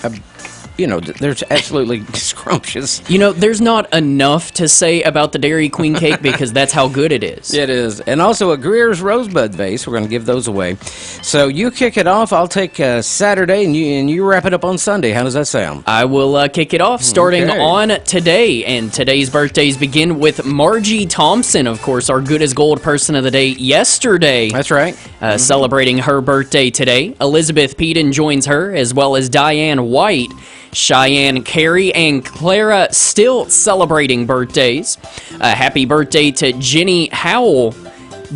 You know, there's absolutely scrumptious. You know, there's not enough to say about the Dairy Queen cake because that's how good it is. It is. And also a Greer's Rosebud vase. We're going to give those away. So you kick it off. I'll take Saturday, and you wrap it up on Sunday. How does that sound? I will kick it off starting on today. And today's birthdays begin with Margie Thompson, of course, our Good as Gold person of the day yesterday. That's right. Celebrating her birthday today. Elizabeth Peden joins her, as well as Diane White. Cheyenne Carey and Clara still celebrating birthdays. Happy birthday to Jenny Howell.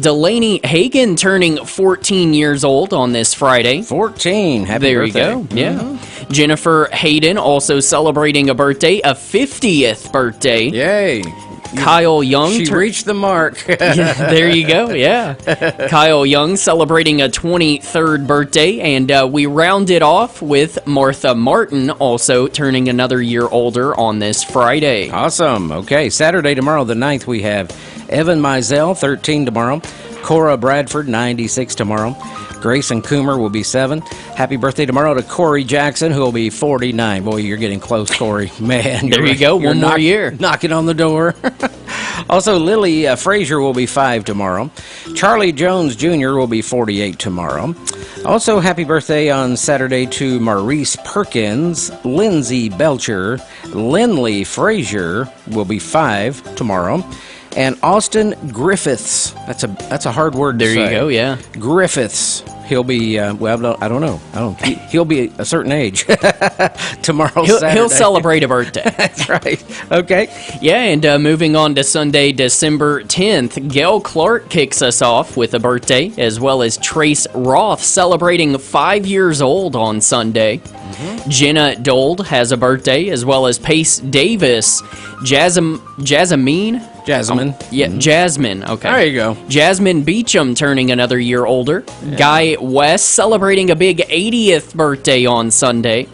Delaney Hagen turning 14 years old on this Friday. 14. Happy birthday. There you go. Yeah. Jennifer Hayden also celebrating a birthday, a 50th birthday. Yay. Kyle Young. She reached the mark. Yeah, there you go, yeah. Kyle Young celebrating a 23rd birthday, and we round it off with Martha Martin also turning another year older on this Friday. Awesome. Okay, Saturday tomorrow, the 9th, we have Evan Mizell, 13 tomorrow. Cora Bradford, 96 tomorrow. Grayson Coomer will be 7. Happy birthday tomorrow to Corey Jackson, who will be 49. Boy, you're getting close, Corey. Man, there you go. One more year. Knocking on the door. Also, Lily Frazier will be 5 tomorrow. Charlie Jones Jr. will be 48 tomorrow. Also, happy birthday on Saturday to Maurice Perkins, Lindsay Belcher, Lindley Frazier will be 5 tomorrow. And Austin Griffiths. That's a hard word to say. There you go, yeah. Griffiths. He'll be, I don't know. He'll be a certain age tomorrow, Saturday. He'll celebrate a birthday. That's right. Okay. Yeah, and moving on to Sunday, December 10th, Gail Clark kicks us off with a birthday, as well as Trace Roth celebrating 5 years old on Sunday. Jenna Dold has a birthday, as well as Pace Davis. Jasmine. Yeah, Jasmine. Okay. There you go. Jasmine Beecham turning another year older. Yeah. Guy West celebrating a big 80th birthday on Sunday.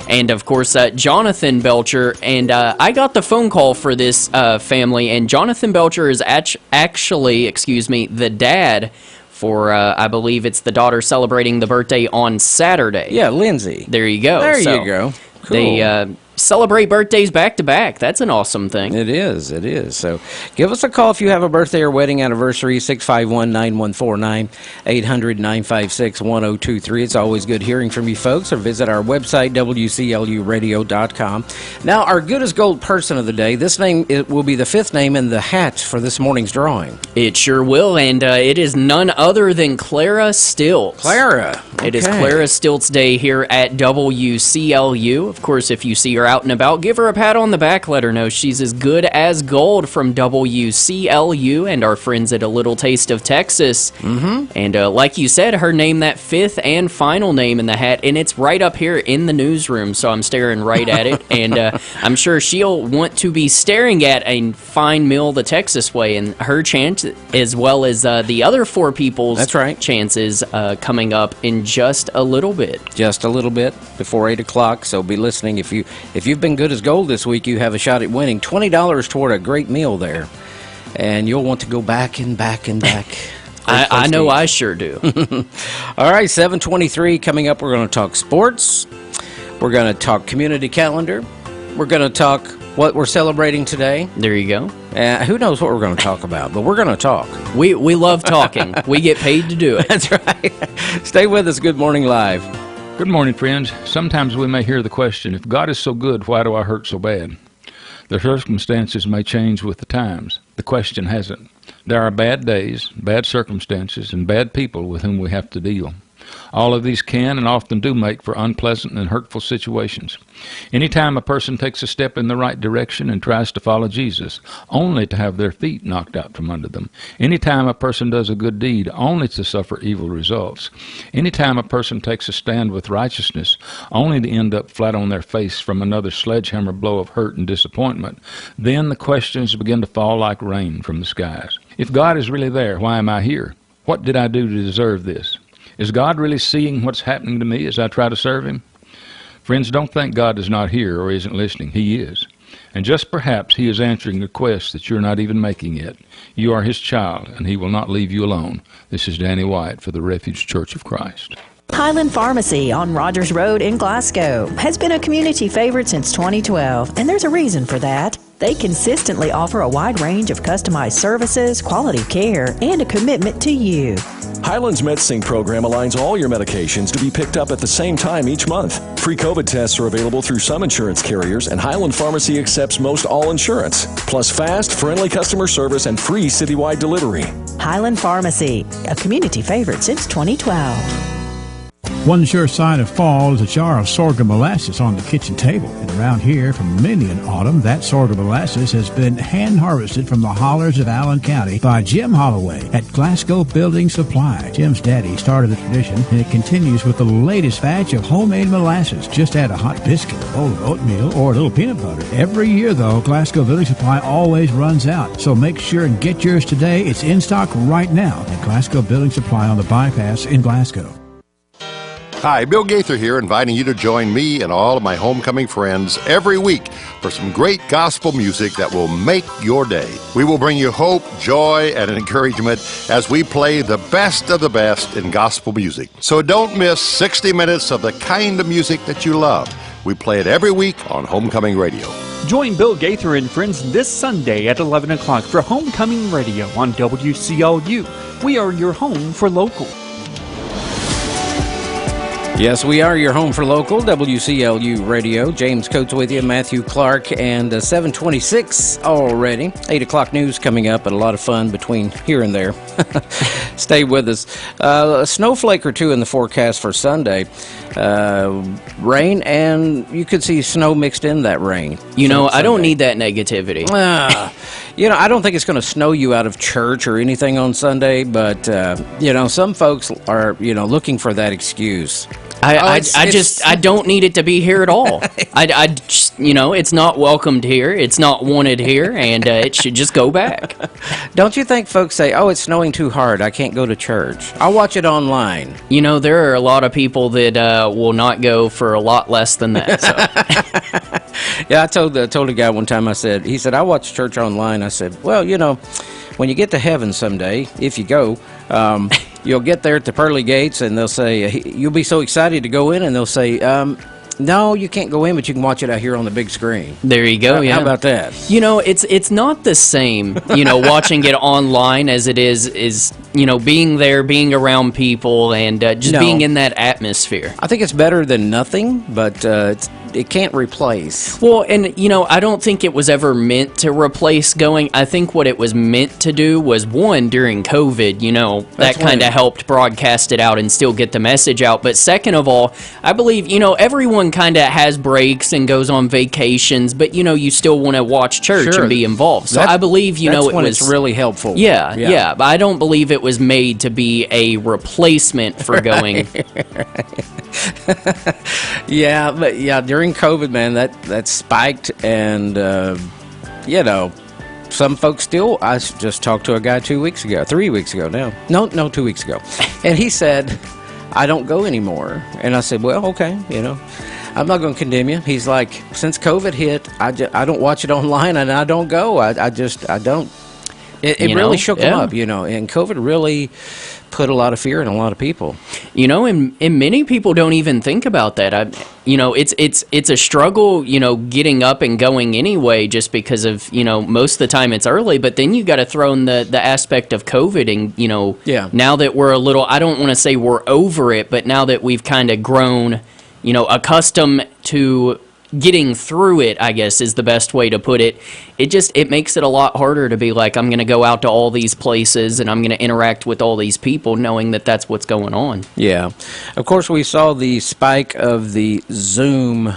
And, of course, Jonathan Belcher. And I got the phone call for this family, and Jonathan Belcher is actually, the dad for, I believe it's the daughter celebrating the birthday on Saturday. Yeah, Lindsay. There you go. There you go. Cool. They celebrate birthdays back to back. That's an awesome thing. It is. So give us a call if you have a birthday or wedding anniversary, 651-9149, 800-956-1023. It's always good hearing from you folks, or visit our website, WCLUradio.com. Now, our Good as Gold person of the day, this name will be the 5th name in the hat for this morning's drawing. It sure will, and it is none other than Clara Stilts. Clara. Okay. It is Clara Stilts Day here at WCLU. Of course, if you see her you're out and about, give her a pat on the back. Let her know she's as good as gold from WCLU and our friends at A Little Taste of Texas. Mm-hmm. And like you said, her name, that fifth and final name in the hat, and it's right up here in the newsroom, so I'm staring right at it. And I'm sure she'll want to be staring at a fine meal the Texas way, and her chance, as well as the other four people's chances coming up in just a little bit. Just a little bit before 8 o'clock, so be listening. If you've been good as gold this week, you have a shot at winning $20 toward a great meal there. And you'll want to go back and back and back. I know I sure do. All right, 7:23 coming up. We're going to talk sports. We're going to talk community calendar. We're going to talk what we're celebrating today. There you go. Who knows what we're going to talk about, but we're going to talk. We love talking. We get paid to do it. That's right. Stay with us. Good Morning Live. Good morning, friends. Sometimes we may hear the question, if God is so good, why do I hurt so bad? The circumstances may change with the times. The question hasn't. There are bad days, bad circumstances, and bad people with whom we have to deal. All of these can and often do make for unpleasant and hurtful situations. Anytime a person takes a step in the right direction and tries to follow Jesus, only to have their feet knocked out from under them. Anytime a person does a good deed, only to suffer evil results. Anytime a person takes a stand with righteousness, only to end up flat on their face from another sledgehammer blow of hurt and disappointment, then the questions begin to fall like rain from the skies. If God is really there, why am I here? What did I do to deserve this? Is God really seeing what's happening to me as I try to serve Him? Friends, don't think God is not here or isn't listening. He is. And just perhaps He is answering requests that you're not even making yet. You are His child, and He will not leave you alone. This is Danny White for the Refuge Church of Christ. Highland Pharmacy on Rogers Road in Glasgow has been a community favorite since 2012, and there's a reason for that. They consistently offer a wide range of customized services, quality care, and a commitment to you. Highland's MedSync program aligns all your medications to be picked up at the same time each month. Free COVID tests are available through some insurance carriers, and Highland Pharmacy accepts most all insurance. Plus fast, friendly customer service and free citywide delivery. Highland Pharmacy, a community favorite since 2012. One sure sign of fall is a jar of sorghum molasses on the kitchen table. And around here, for many an autumn, that sorghum molasses has been hand-harvested from the hollers of Allen County by Jim Holloway at Glasgow Building Supply. Jim's daddy started the tradition, and it continues with the latest batch of homemade molasses. Just add a hot biscuit, a bowl of oatmeal, or a little peanut butter. Every year, though, Glasgow Building Supply always runs out. So make sure and get yours today. It's in stock right now at Glasgow Building Supply on the Bypass in Glasgow. Hi, Bill Gaither here, inviting you to join me and all of my homecoming friends every week for some great gospel music that will make your day. We will bring you hope, joy, and encouragement as we play the best of the best in gospel music. So don't miss 60 minutes of the kind of music that you love. We play it every week on Homecoming Radio. Join Bill Gaither and friends this Sunday at 11 o'clock for Homecoming Radio on WCLU. We are your home for local. Yes, we are your home for local, WCLU Radio. James Coates with you, Matthew Clark, and 7:26 already. 8 o'clock news coming up, and a lot of fun between here and there. Stay with us. A snowflake or two in the forecast for Sunday. Rain, and you could see snow mixed in that rain. You know, I don't need that negativity. You know, I don't think it's going to snow you out of church or anything on Sunday, but, you know, some folks are, you know, looking for that excuse. I don't need it to be here at all. I just, you know, it's not welcomed here. It's not wanted here, and it should just go back. Don't you think folks say, oh, it's snowing too hard, I can't go to church? I'll watch it online. You know, there are a lot of people that will not go for a lot less than that. So. Yeah, I told a guy one time, he said, I watch church online. I said, well, you know, when you get to heaven someday, if you go, you'll get there at the pearly gates, and they'll say, you'll be so excited to go in, and they'll say, no, you can't go in, but you can watch it out here on the big screen. There you go, yeah. How about that? You know, it's not the same, you know, watching it online as it is, you know, being there, being around people, and just being in that atmosphere. I think it's better than nothing, but it can't replace. Well, and I don't think it was ever meant to replace going. I think what it was meant to do was, one, during COVID, that kind of helped broadcast it out and still get the message out. But second of all, I believe, everyone kind of has breaks and goes on vacations, but you still want to watch church and be involved. So I believe, that's when it's really helpful. Yeah, but I don't believe it was made to be a replacement for going. During COVID, man, that spiked, and some folks still. I just talked to a guy 3 weeks ago now. No, 2 weeks ago, and he said, "I don't go anymore." And I said, "Well, okay, I'm not going to condemn you." He's like, "Since COVID hit, I don't watch it online, and I don't go. I don't." It really shook them up, and COVID really put a lot of fear in a lot of people. And many people don't even think about that. It's a struggle, getting up and going anyway, just because of, most of the time it's early, but then you got to throw in the aspect of COVID and, now that we're a little, I don't want to say we're over it, but now that we've kind of grown, accustomed to getting through it, I guess is the best way to put it. It makes it a lot harder to be like, I'm going to go out to all these places and I'm going to interact with all these people, knowing that that's what's going on. Yeah. Of course, we saw the spike of the Zoom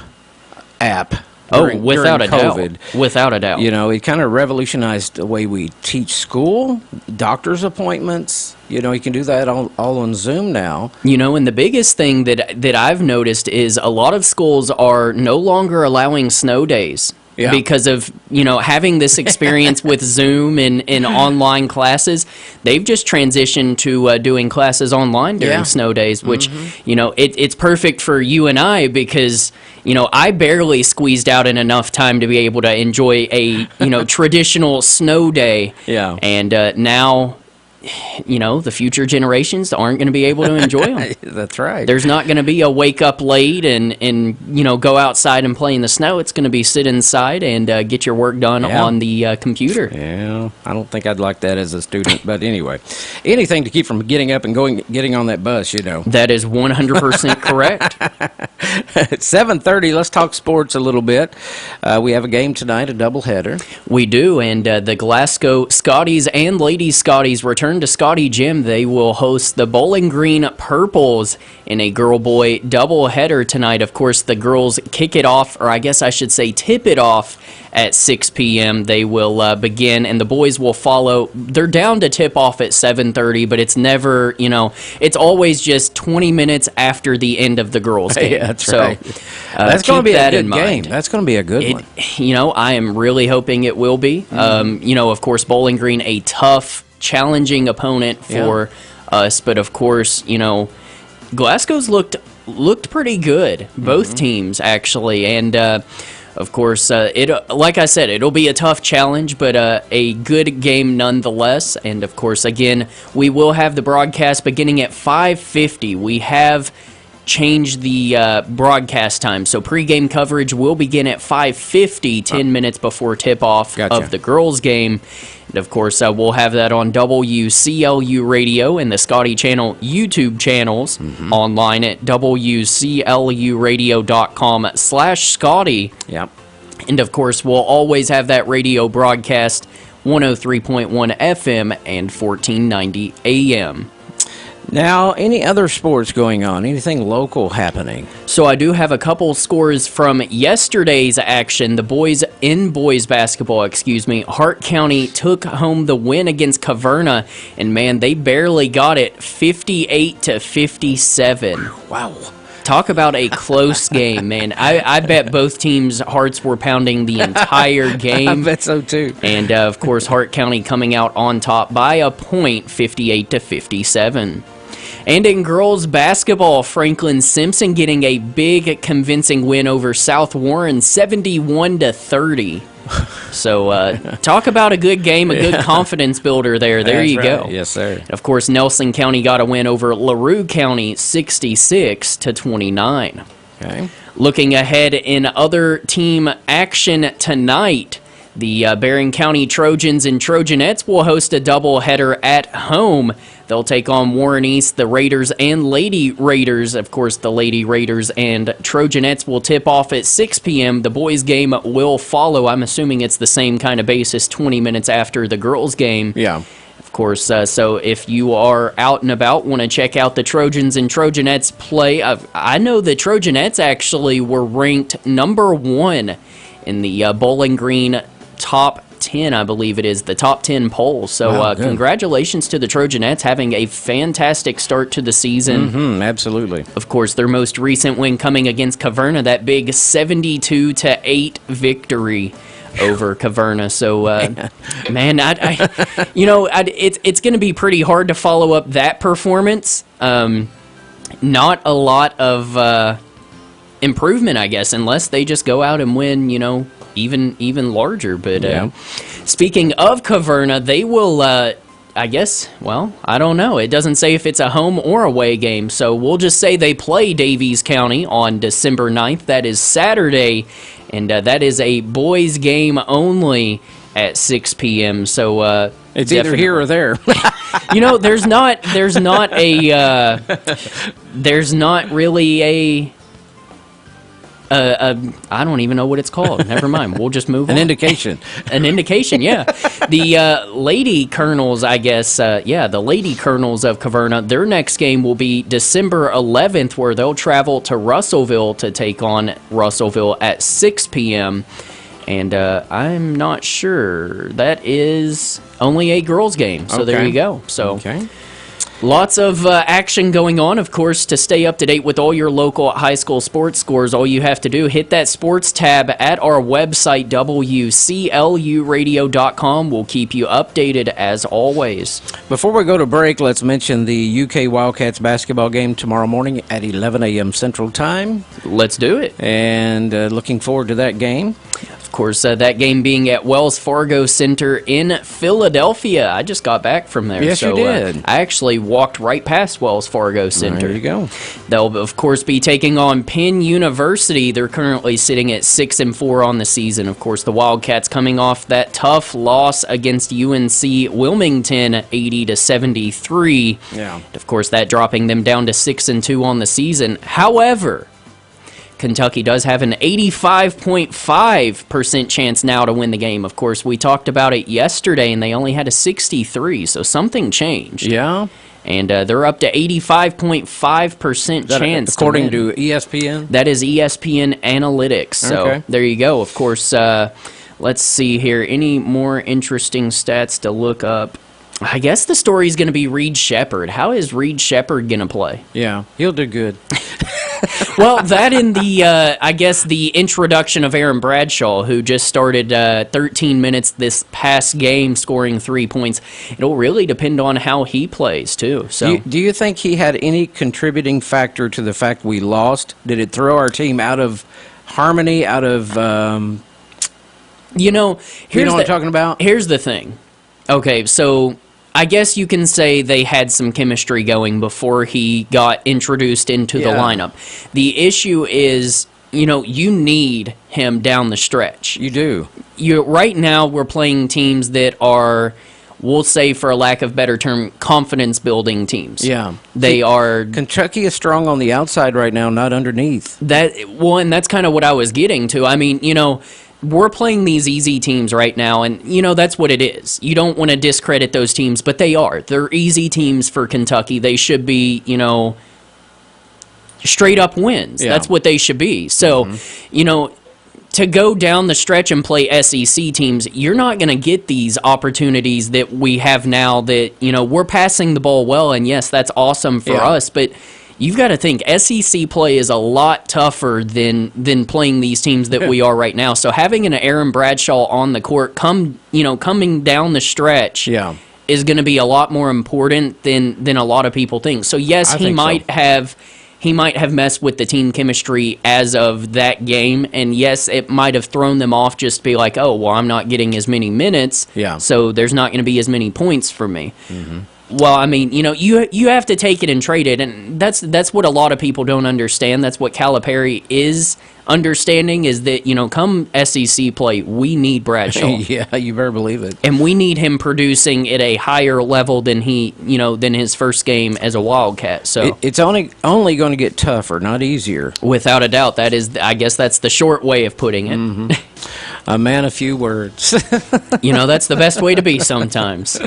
app. Without a COVID. doubt. Without a doubt. It kind of revolutionized the way we teach school, doctor's appointments. You can do that all on Zoom now. And the biggest thing that I've noticed is a lot of schools are no longer allowing snow days. Yeah. Because of, having this experience with Zoom and online classes, they've just transitioned to doing classes online during snow days, which, it's perfect for you and I because, I barely squeezed out in enough time to be able to enjoy a, traditional snow day. Yeah. And now, the future generations aren't going to be able to enjoy them. That's right. There's not going to be a wake up late and go outside and play in the snow. It's going to be sit inside and get your work done on the computer. Yeah, I don't think I'd like that as a student. But anyway, anything to keep from getting up and getting on that bus, That is 100% correct. At 7:30, let's talk sports a little bit. We have a game tonight, a doubleheader. We do, and the Glasgow Scotties and Ladies Scotties return to Scotty Gym. They will host the Bowling Green Purples in a girl-boy doubleheader tonight. Of course, the girls kick it off, or I guess I should say tip it off at 6 p.m. They will begin, and the boys will follow. They're down to tip off at 7:30, but it's never, it's always just 20 minutes after the end of the girls' game. Yeah, that's right. That's going to be a good game. That's going to be a good one. I am really hoping it will be. Of course, Bowling Green, a tough, challenging opponent for us, but of course, Glasgow's looked pretty good. Both teams actually, and of course, like I said, it'll be a tough challenge, but a good game nonetheless. And of course, again, we will have the broadcast beginning at 5:50. We have changed the broadcast time, so pregame coverage will begin at 5:50, 10 minutes before tip-off of the girls' game. And of course, we'll have that on WCLU Radio and the Scotty Channel YouTube channels, online at WCLUradio.com/Scotty. Yep. And of course, we'll always have that radio broadcast, 103.1 FM and 1490 AM. Now, any other sports going on? Anything local happening? So I do have a couple scores from yesterday's action. The boys basketball, Hart County took home the win against Caverna, and man, they barely got it, 58-57. Wow. Talk about a close game, man. I bet both teams' hearts were pounding the entire game. I bet so, too. And, of course, Hart County coming out on top by a point, 58-57. And in girls basketball, Franklin Simpson getting a big, convincing win over South Warren, 71-30. So, talk about a good game, a good confidence builder there. There you go. Yes, sir. Of course, Nelson County got a win over LaRue County, 66-29. Okay. Looking ahead in other team action tonight, the Barron County Trojans and Trojanettes will host a doubleheader at home. They'll take on Warren East, the Raiders and Lady Raiders. Of course, the Lady Raiders and Trojanettes will tip off at 6 p.m. The boys' game will follow. I'm assuming it's the same kind of basis, 20 minutes after the girls' game. Yeah. Of course, so if you are out and about, want to check out the Trojans and Trojanettes play, I know the Trojanettes actually were ranked number 1 in the Bowling Green top 10, I believe it is, the top 10 poll. So Wow, congratulations to the Trojanettes, having a fantastic start to the season. Mm-hmm, absolutely. Of course, their most recent win coming against Caverna, that big 72-8 victory over Caverna. So, man, it's going to be pretty hard to follow up that performance. Not a lot of improvement, I guess, unless they just go out and win, even larger. But speaking of Caverna, they will, I guess, well, I don't know. It doesn't say if it's a home or away game, so we'll just say they play Davies County on December 9th. That is Saturday, and that is a boys' game only at 6 p.m. So it's either here or there. There's not really a I don't even know what it's called. Never mind. We'll just move on. An indication. An indication, yeah. The Lady Colonels, I guess, the Lady Colonels of Caverna, their next game will be December 11th, where they'll travel to Russellville to take on Russellville at 6 p.m., and I'm not sure. That is only a girls' game, so there you go. So. Lots of action going on, of course. To stay up to date with all your local high school sports scores, all you have to do, hit that sports tab at our website, WCLUradio.com. We'll keep you updated as always. Before we go to break, let's mention the UK Wildcats basketball game tomorrow morning at 11 a.m. Central Time. Let's do it. And looking forward to that game. Of course, that game being at Wells Fargo Center in Philadelphia. I just got back from there. Yes, you did. I actually walked right past Wells Fargo Center. There you go. They'll, of course, be taking on Penn University. They're currently sitting at 6-4 on the season. Of course, the Wildcats coming off that tough loss against UNC Wilmington, 80-73. Yeah. Of course, that dropping them down to 6-2 on the season. However, Kentucky does have an 85.5% chance now to win the game. Of course, we talked about it yesterday, and they only had a 63, so something changed. Yeah. And they're up to 85.5% chance. According to ESPN? That is ESPN Analytics. So there you go. Of course, let's see here. Any more interesting stats to look up? I guess the story is going to be Reed Shepherd. How is Reed Shepherd going to play? Yeah, he'll do good. Well, that in the, I guess, the introduction of Aaron Bradshaw, who just started 13 minutes this past game, scoring 3 points. It'll really depend on how he plays, too. So, do you think he had any contributing factor to the fact we lost? Did it throw our team out of harmony, out of... here's what I'm talking about? Here's the thing. Okay, so I guess you can say they had some chemistry going before he got introduced into the lineup. The issue is, you need him down the stretch. You do. Right now, we're playing teams that are, we'll say, for a lack of better term, confidence-building teams. Yeah. They are... Kentucky is strong on the outside right now, not underneath. And that's kind of what I was getting to. I mean, we're playing these easy teams right now, and, that's what it is. You don't want to discredit those teams, but they are. They're easy teams for Kentucky. They should be, straight-up wins. Yeah. That's what they should be. So, to go down the stretch and play SEC teams, you're not going to get these opportunities that we have now that, we're passing the ball well, and yes, that's awesome for us, but... You've got to think, SEC play is a lot tougher than playing these teams that we are right now. So having an Aaron Bradshaw on the court coming down the stretch is going to be a lot more important than a lot of people think. So yes, he might have messed with the team chemistry as of that game, and yes, it might have thrown them off just to be like, oh, well, I'm not getting as many minutes, so there's not going to be as many points for me. Well, I mean, you have to take it and trade it, and that's what a lot of people don't understand. That's what Calipari is understanding, is that, come SEC play, we need Bradshaw. Yeah, you better believe it. And we need him producing at a higher level than than his first game as a Wildcat. So it's only going to get tougher, not easier. Without a doubt. I guess that's the short way of putting it. Mm-hmm. A man, a few words. That's the best way to be sometimes.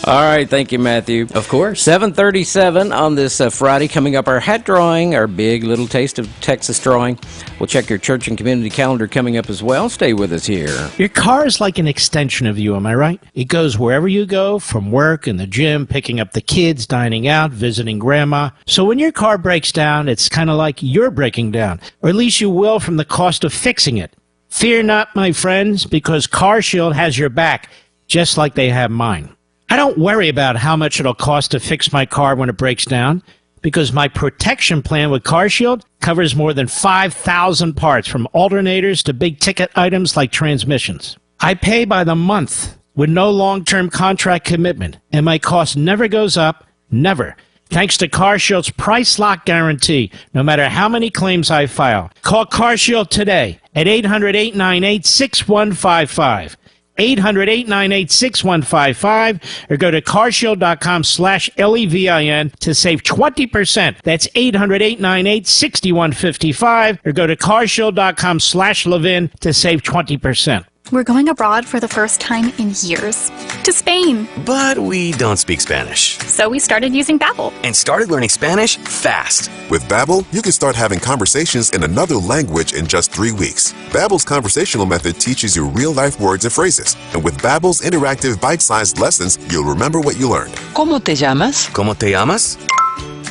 All right, thank you, Matthew. Of course. 7:37 on this Friday. Coming up, our hat drawing, our big little taste of Texas drawing. We'll check your church and community calendar coming up as well. Stay with us here. Your car is like an extension of you, am I right? It goes wherever you go, from work and the gym, picking up the kids, dining out, visiting grandma. So when your car breaks down, it's kind of like you're breaking down, or at least you will from the cost of fixing it. Fear not, my friends, because CarShield has your back, just like they have mine. I don't worry about how much it'll cost to fix my car when it breaks down, because my protection plan with CarShield covers more than 5,000 parts, from alternators to big-ticket items like transmissions. I pay by the month with no long-term contract commitment, and my cost never goes up, never. Thanks to CarShield's Price Lock Guarantee, no matter how many claims I file. Call CarShield today at 800-898-6155. 800-898-6155, or go to carshield.com/LEVIN to save 20%. That's 800-898-6155, or go to carshield.com/Levin to save 20%. We're going abroad for the first time in years. To Spain. But we don't speak Spanish. So we started using Babbel. And started learning Spanish fast. With Babbel, you can start having conversations in another language in just 3 weeks. Babbel's conversational method teaches you real-life words and phrases. And with Babbel's interactive bite-sized lessons, you'll remember what you learned. ¿Cómo te llamas? ¿Cómo te llamas?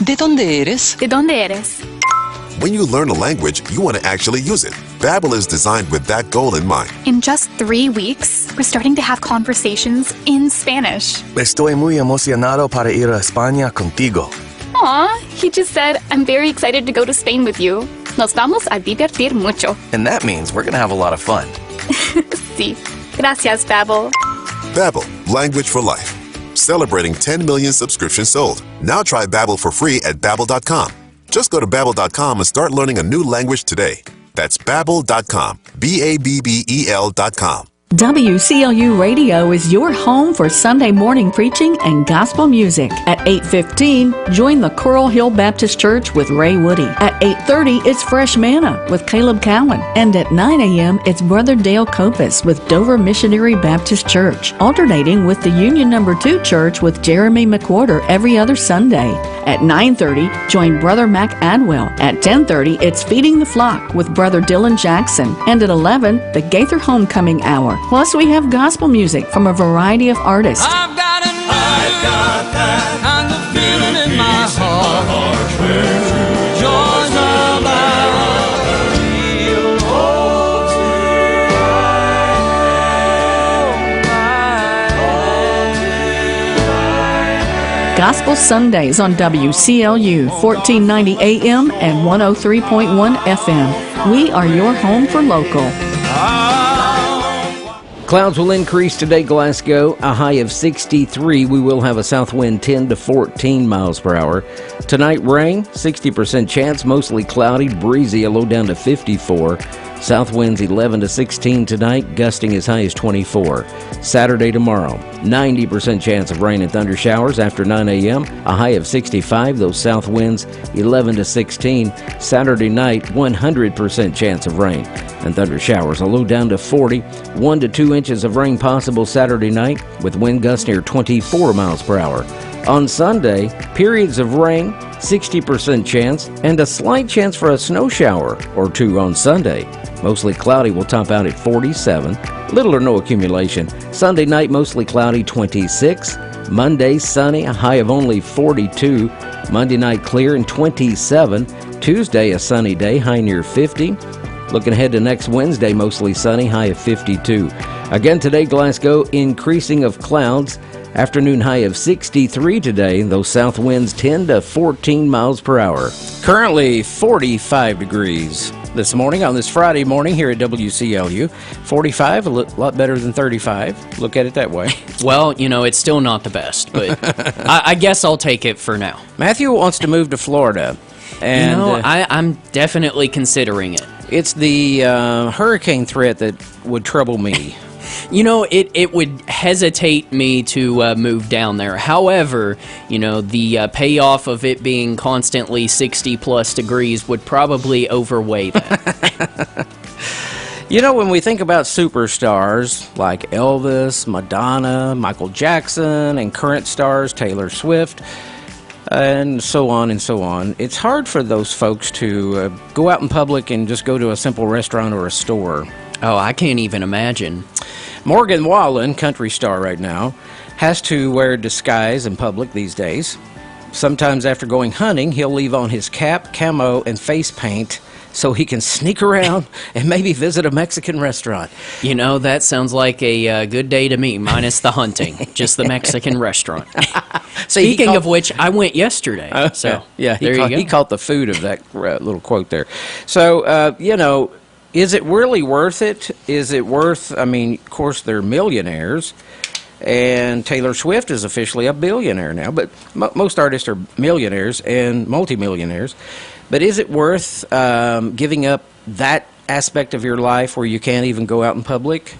¿De dónde eres? ¿De dónde eres? When you learn a language, you want to actually use it. Babbel is designed with that goal in mind. In just 3 weeks, we're starting to have conversations in Spanish. Estoy muy emocionado para ir a España contigo. Aw, he just said, I'm very excited to go to Spain with you. Nos vamos a divertir mucho. And that means we're going to have a lot of fun. Sí. Gracias, Babbel. Babbel, language for life. Celebrating 10 million subscriptions sold. Now try Babbel for free at Babbel.com. Just go to Babbel.com and start learning a new language today. That's Babbel.com. Babbel.com. WCLU Radio is your home for Sunday morning preaching and gospel music. At 8:15, join the Coral Hill Baptist Church with Ray Woody. At 8:30, it's Fresh Manna with Caleb Cowan. And at 9 a.m., it's Brother Dale Kopis with Dover Missionary Baptist Church, alternating with the Union No. 2 Church with Jeremy McWhorter every other Sunday. At 9:30, join Brother Mac Adwell. At 10:30, it's Feeding the Flock with Brother Dylan Jackson. And at 11, the Gaither Homecoming Hour. Plus, we have gospel music from a variety of artists. I've got that kind of feeling in my heart. Joy's about Gospel Sundays on WCLU, 1490 AM and 103.1 FM. We are your home for local. Clouds will increase today, Glasgow, a high of 63. We will have a south wind 10 to 14 miles per hour. Tonight, rain, 60% chance, mostly cloudy, breezy, a low down to 54. South winds 11 to 16 tonight, gusting as high as 24. Saturday tomorrow, 90% chance of rain and thunder showers after 9 a.m., a high of 65, those south winds 11 to 16. Saturday night, 100% chance of rain and thunder showers, a low down to 40. 1 to 2 inches of rain possible Saturday night with wind gusts near 24 miles per hour. On Sunday, periods of rain, 60% chance, and a slight chance for a snow shower or two on Sunday. Mostly cloudy will top out at 47. Little or no accumulation. Sunday night, mostly cloudy, 26. Monday, sunny, a high of only 42. Monday night, clear and 27. Tuesday, a sunny day, high near 50. Looking ahead to next Wednesday, mostly sunny, high of 52. Again today, Glasgow, increasing of clouds. Afternoon high of 63 today, those south winds 10 to 14 miles per hour. Currently 45 degrees. this morning on this Friday morning here at WCLU. 45, a lot better than 35. Look at it that way. Well, you know, it's still not the best, but I guess I'll take it for now. Matthew wants to move to Florida. And, you know, I'm definitely considering it. It's the hurricane threat that would trouble me. You know, it would hesitate me to move down there. However, you know, the payoff of it being constantly 60-plus degrees would probably overweigh that. You know, when we think about superstars like Elvis, Madonna, Michael Jackson, and current stars Taylor Swift, and so on, it's hard for those folks to go out in public and just go to a simple restaurant or a store. Oh, I can't even imagine. Morgan Wallen, country star right now, has to wear a disguise in public these days. Sometimes after going hunting, he'll leave on his cap, camo, and face paint so he can sneak around and maybe visit a Mexican restaurant. You know, that sounds like a good day to me, minus the hunting, just the Mexican restaurant. Speaking of which, I went yesterday. He caught the food of that little quote there. So, you know, is it really worth it? Is it worth, I mean, of course, they're millionaires, and Taylor Swift is officially a billionaire now, but most artists are millionaires and multimillionaires. But is it worth giving up that aspect of your life where you can't even go out in public?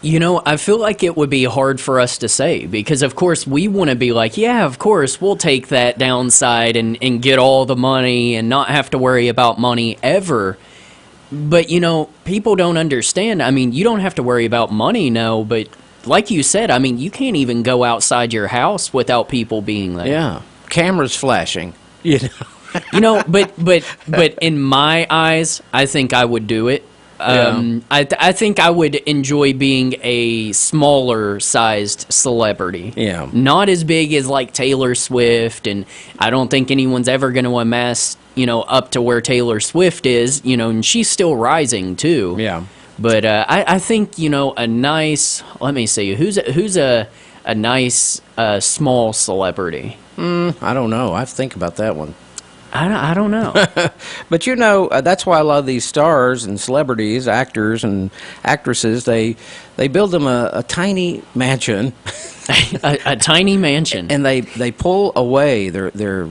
You know, I feel like it would be hard for us to say because, of course, we want to be like, yeah, of course, we'll take that downside and get all the money and not have to worry about money ever. But, you know, people don't understand. I mean, you don't have to worry about money, no, but like you said, I mean, you can't even go outside your house without people being there. Yeah, cameras flashing, you know. You know, but in my eyes, I think I would do it. I think I would enjoy being a smaller sized celebrity. Yeah. Not as big as like Taylor Swift, and I don't think anyone's ever going to amass, you know, up to where Taylor Swift is, you know, and she's still rising too. Yeah. But I think, you know, a nice, let me see, who's a nice small celebrity? I don't know. I have to think about that one. I don't know. But, you know, that's why a lot of these stars and celebrities, actors and actresses, they build them a tiny mansion. a tiny mansion. And they pull away. They're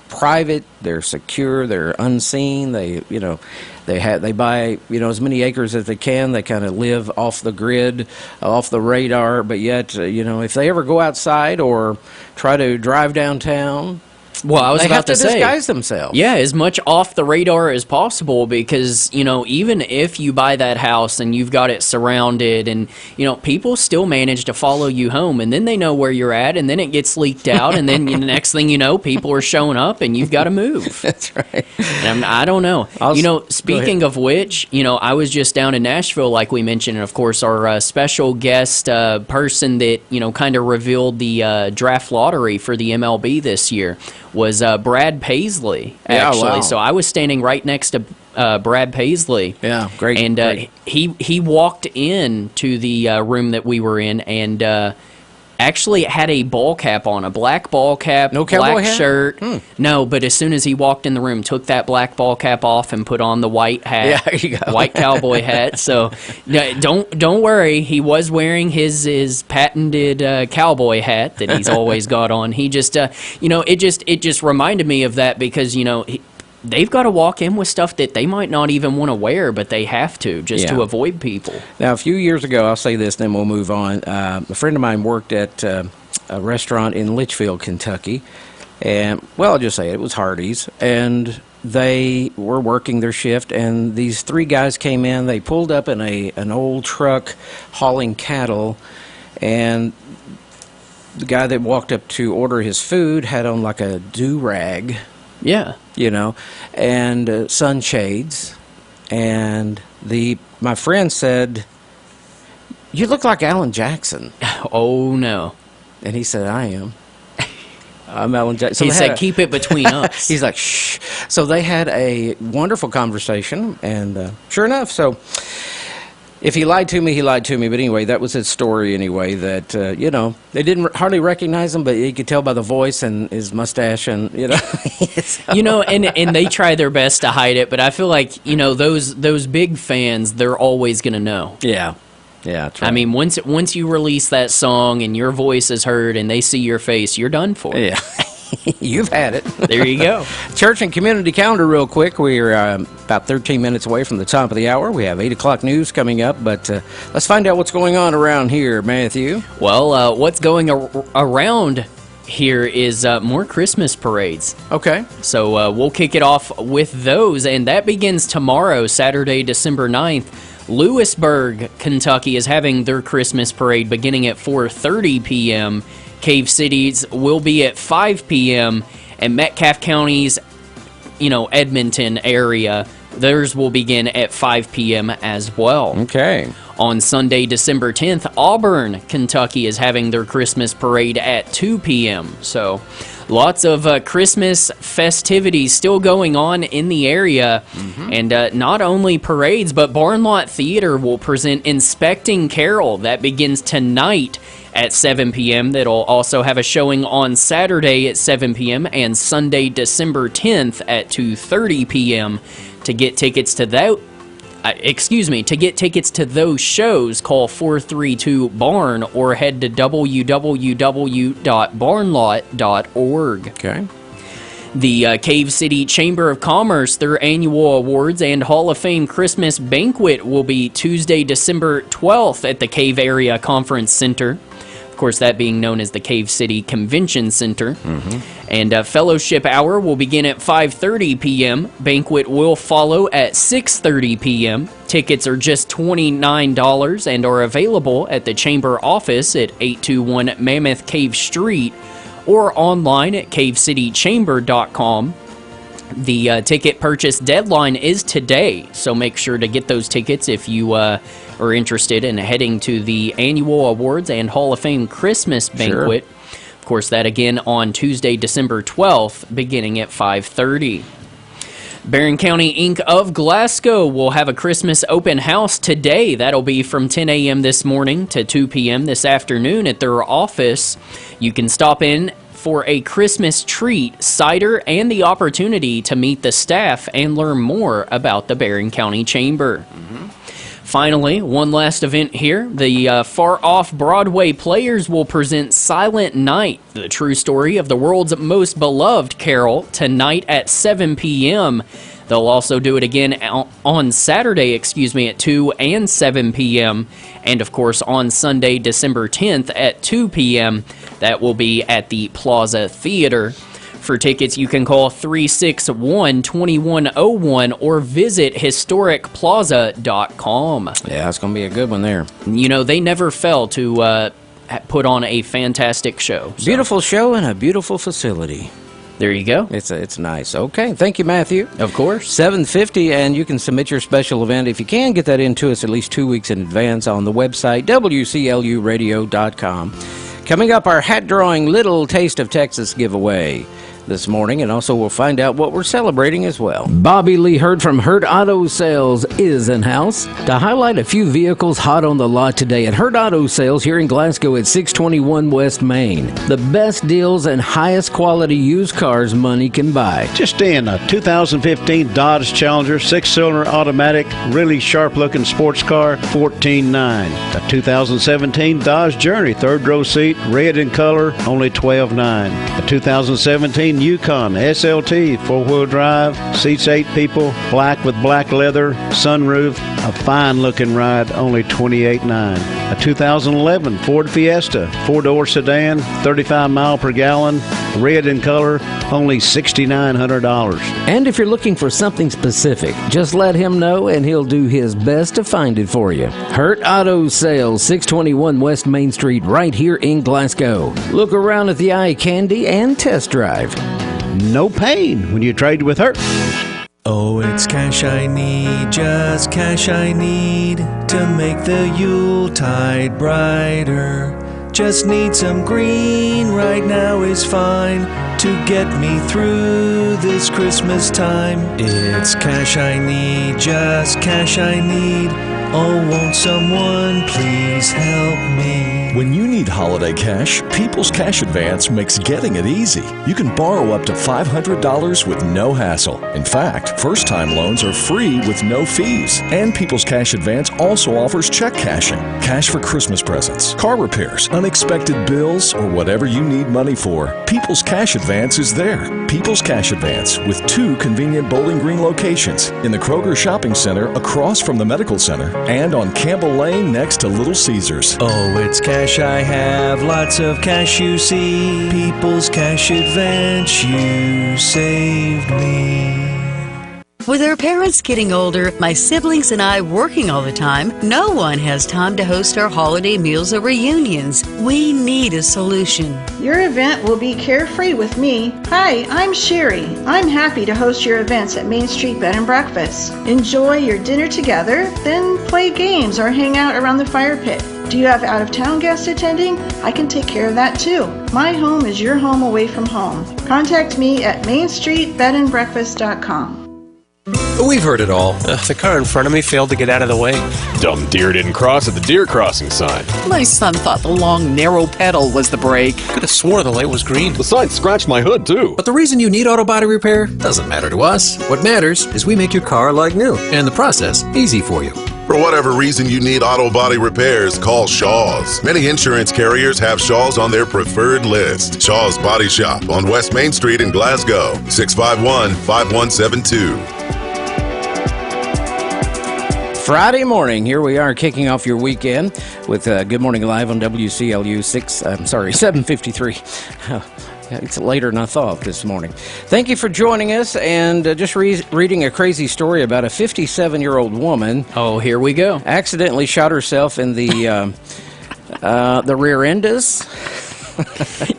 private, they're secure, they're unseen. They buy, you know, as many acres as they can. They kind of live off the grid, off the radar. But yet, you know, if they ever go outside or try to drive downtown, well, I was about to say, disguise themselves. Yeah, as much off the radar as possible because, you know, even if you buy that house and you've got it surrounded and, you know, people still manage to follow you home and then they know where you're at and then it gets leaked out and then the next thing you know, people are showing up and you've got to move. That's right. And I don't know. You know, speaking of which, you know, I was just down in Nashville, like we mentioned, and of course our special guest person that, you know, kind of revealed the draft lottery for the MLB this year was Brad Paisley, actually. Yeah, wow. So I was standing right next to Brad Paisley. Yeah, great. And great. He walked in to the room that we were in and actually had a ball cap on, a black ball cap, no cowboy black hat? shirt. No, but as soon as he walked in the room, took that black ball cap off and put on the white hat, Yeah, there you go. white cowboy hat. So don't worry, he was wearing his patented cowboy hat that he's always got on. He just you know, it just reminded me of that because, you know, they've got to walk in with stuff that they might not even want to wear, but they have to just to avoid people. Now, a few years ago, I'll say this, then we'll move on. A friend of mine worked at a restaurant in Litchfield, Kentucky, and, well, I'll just say it was Hardee's, and they were working their shift, and these three guys came in. They pulled up in an old truck hauling cattle, and the guy that walked up to order his food had on like a do-rag. Yeah. You know, and sunshades. And my friend said, "You look like Alan Jackson." Oh, no. And he said, "I am. I'm Alan Jackson." So he said, "Keep it between us." He's like, "Shh." So they had a wonderful conversation, and sure enough, so If he lied to me, he lied to me. But anyway, that was his story anyway, that, they didn't hardly recognize him, but you could tell by the voice and his mustache and, So- and they try their best to hide it, but I feel like, those big fans, they're always going to know. Yeah. Yeah, that's right. I mean, once you release that song and your voice is heard and they see your face, you're done for. Yeah. You've had it. There you go. Church and community calendar real quick. We're about 13 minutes away from the top of the hour. We have 8 o'clock news coming up, but let's find out what's going on around here, Matthew. Well, what's going around here is more Christmas parades. Okay. So we'll kick it off with those, and that begins tomorrow, Saturday, December 9th. Lewisburg, Kentucky is having their Christmas parade beginning at 4:30 p.m. Cave Cities will be at 5 p.m. and Metcalfe County's, Edmonton area, theirs will begin at 5 p.m. as well. Okay. On Sunday, December 10th, Auburn, Kentucky is having their Christmas parade at 2 p.m. So lots of Christmas festivities still going on in the area. Mm-hmm. And not only parades, but Barn Lot Theater will present Inspecting Carol. That begins tonight at 7 p.m. That'll also have a showing on Saturday at 7 p.m. and Sunday, December 10th at 2:30 p.m. To get tickets to that, to get tickets to those shows, call 432-BARN or head to www.barnlot.org. Okay. The Cave City Chamber of Commerce, their annual awards and Hall of Fame Christmas banquet will be Tuesday, December 12th at the Cave Area Conference Center. Of course, that being known as the Cave City Convention Center. Mm-hmm. And Fellowship Hour will begin at 5:30 p.m. Banquet will follow at 6:30 p.m. Tickets are just $29 and are available at the Chamber office at 821 Mammoth Cave Street or online at cavecitychamber.com. The ticket purchase deadline is today, so make sure to get those tickets if you are interested in heading to the annual awards and Hall of Fame Christmas banquet. Sure. Of course, that again on Tuesday, December 12th, beginning at 5:30. Barron County Inc. of Glasgow will have a Christmas open house today. That'll be from 10 a.m. this morning to 2 p.m. this afternoon at their office. You can stop in for a Christmas treat, cider, and the opportunity to meet the staff and learn more about the Barron County Chamber. Mm-hmm. Finally, one last event here. The Far Off Broadway Players will present Silent Night, the true story of the world's most beloved carol, tonight at 7 p.m. They'll also do it again on Saturday, at 2 and 7 p.m. And, of course, on Sunday, December 10th at 2 p.m. That will be at the Plaza Theater. For tickets, you can call 361-2101 or visit historicplaza.com. Yeah, it's going to be a good one there. They never fail to put on a fantastic show. So. Beautiful show and a beautiful facility. There you go. It's nice. Okay, thank you, Matthew. Of course. 7:50, and you can submit your special event. If you can, get that in to us at least 2 weeks in advance on the website, wcluradio.com. Coming up, our hat drawing Little Taste of Texas giveaway this morning, and also we'll find out what we're celebrating as well. Bobby Lee Hurt from Hurt Auto Sales is in-house to highlight a few vehicles hot on the lot today at Hurt Auto Sales here in Glasgow at 621 West Main. The best deals and highest quality used cars money can buy. Just in, a 2015 Dodge Challenger 6-cylinder automatic, really sharp-looking sports car, $14,900. A 2017 Dodge Journey 3rd row seat, red in color, only $12,900. A 2017 Yukon SLT 4-wheel drive, seats 8 people, black with black leather, sunroof, a fine looking ride, only $28,900. A 2011 Ford Fiesta 4-door sedan, 35 mile per gallon, red in color, only $6,900. And if you're looking for something specific, just let him know and he'll do his best to find it for you. Hurt Auto Sales, 621 West Main Street, right here in Glasgow. Look around at the eye candy and test drive. No pain when you trade with Hurt. Oh, it's cash I need, just cash I need to make the Yuletide brighter. Just need some green right now is fine to get me through this Christmas time. It's cash I need, just cash I need Oh, won't someone please help me? When you need holiday cash, People's Cash Advance makes getting it easy. You can borrow up to $500 with no hassle. In fact, first-time loans are free with no fees. And People's Cash Advance also offers check cashing, cash for Christmas presents, car repairs, unexpected bills, or whatever you need money for. People's Cash Advance is there. People's Cash Advance with 2 convenient Bowling Green locations in the Kroger Shopping Center across from the Medical Center and on Campbell Lane next to Little Caesars. Oh, it's cash I have, lots of cash you see. People's Cash Advance, you saved me. With our parents getting older, my siblings and I working all the time, no one has time to host our holiday meals or reunions. We need a solution. Your event will be carefree with me. Hi, I'm Sherry. I'm happy to host your events at Main Street Bed and Breakfast. Enjoy your dinner together, then play games or hang out around the fire pit. Do you have out-of-town guests attending? I can take care of that too. My home is your home away from home. Contact me at mainstreetbedandbreakfast.com. We've heard it all. The car in front of me failed to get out of the way. Dumb deer didn't cross at the deer crossing sign. My son thought the long, narrow pedal was the brake. Could have swore the light was green. The sign scratched my hood, too. But the reason you need auto body repair doesn't matter to us. What matters is we make your car like new, and the process easy for you. For whatever reason you need auto body repairs, call Shaw's. Many insurance carriers have Shaw's on their preferred list. Shaw's Body Shop on West Main Street in Glasgow, 651-5172. Friday morning, here we are kicking off your weekend with Good Morning Live on WCLU 753. It's later than I thought this morning. Thank you for joining us, and just reading a crazy story about a 57-year-old woman. Oh, here we go. Accidentally shot herself in the rear endas.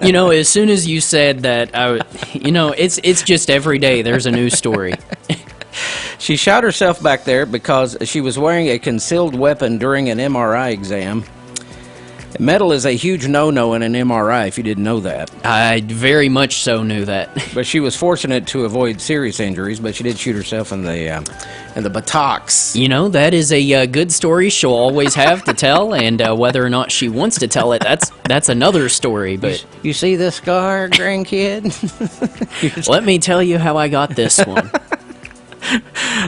You know, as soon as you said that, it's just every day there's a news story. She shot herself back there because she was wearing a concealed weapon during an MRI exam. Metal is a huge no-no in an MRI, if you didn't know that. I very much so knew that. But she was fortunate to avoid serious injuries, but she did shoot herself in the buttocks. You know, that is a good story she'll always have to tell, and whether or not she wants to tell it, that's another story. But you see this scar, grandkid? Let me tell you how I got this one.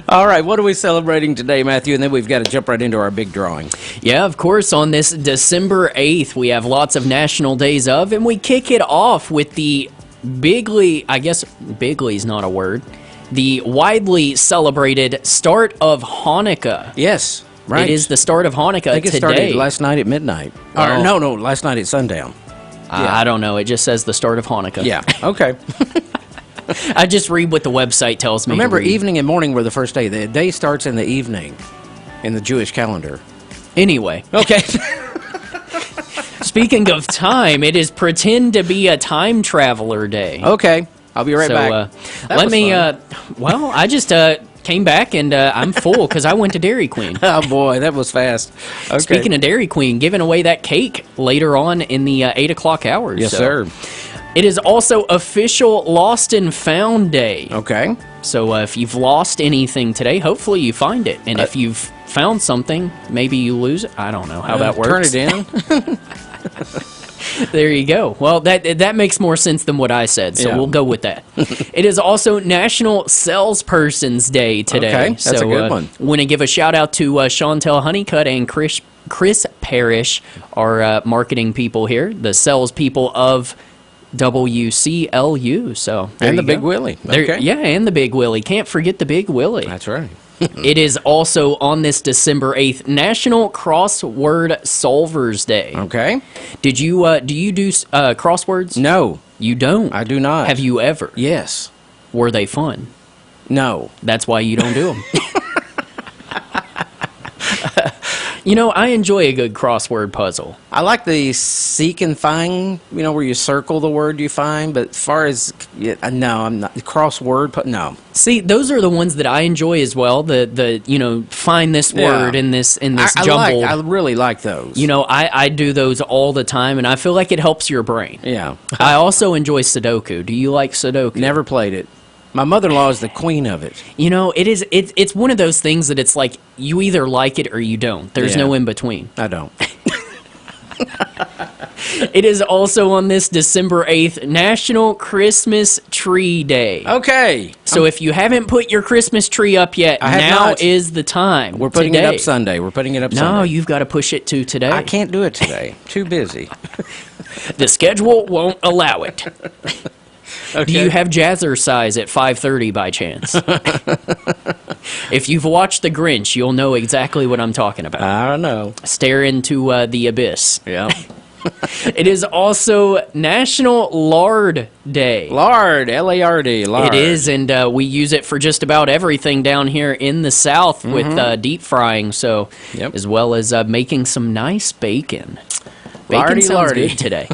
All right, what are we celebrating today, Matthew? And then we've got to jump right into our big drawing. Yeah, of course, on this December 8th, we have lots of national days of, and we kick it off with the bigly, I guess bigly's not a word, the widely celebrated start of Hanukkah. Yes, right. It is the start of Hanukkah I think today. It started last night at midnight. Oh. No, last night at sundown. I don't know. It just says the start of Hanukkah. Yeah, okay. I just read what the website tells me. Remember, evening and morning were the first day. The day starts in the evening in the Jewish calendar. Anyway. Okay. Speaking of time, it is Pretend to be a Time Traveler Day. Okay. I'll be right back. I just came back and I'm full because I went to Dairy Queen. Oh, boy, that was fast. Okay. Speaking of Dairy Queen, giving away that cake later on in the 8 o'clock hours. Yes, sir. It is also official Lost and Found Day. Okay. So if you've lost anything today, hopefully you find it. And if you've found something, maybe you lose it. I don't know how that works. Turn it in. There you go. Well, that makes more sense than what I said, so we'll go with that. It is also National Salesperson's Day today. Okay, that's a good one. Want to give a shout-out to Chantel Honeycutt and Chris Parrish, our marketing people here, the salespeople of WCLU. So and the Big Willie. Okay. Yeah, and the Big Willie. Can't forget the Big Willie. That's right. It is also on this December 8th National Crossword Solvers Day. Okay. Do you do crosswords? No. You don't? I do not. Have you ever? Yes. Were they fun? No. That's why you don't do them. You know, I enjoy a good crossword puzzle. I like the seek and find, where you circle the word you find, but as far as, no, I'm not. Crossword, no. See, those are the ones that I enjoy as well, the find this word in this jumble. I really like those. I do those all the time, and I feel like it helps your brain. Yeah. I also enjoy Sudoku. Do you like Sudoku? Never played it. My mother-in-law is the queen of it. You know, it's one of those things that it's like you either like it or you don't. There's no in between. I don't. It is also on this December 8th, National Christmas Tree Day. Okay. So if you haven't put your Christmas tree up yet, now is the time. We're putting it up Sunday. No, you've got to push it to today. I can't do it today. Too busy. The schedule won't allow it. Okay. Do you have jazzercise at 5:30 by chance? If you've watched The Grinch, you'll know exactly what I'm talking about. I don't know. Stare into the abyss. Yeah. It is also National Lard Day. Lard, L-A-R-D, lard. It is, and we use it for just about everything down here in the South with deep frying, so as well as making some nice bacon. Bacon sounds good today.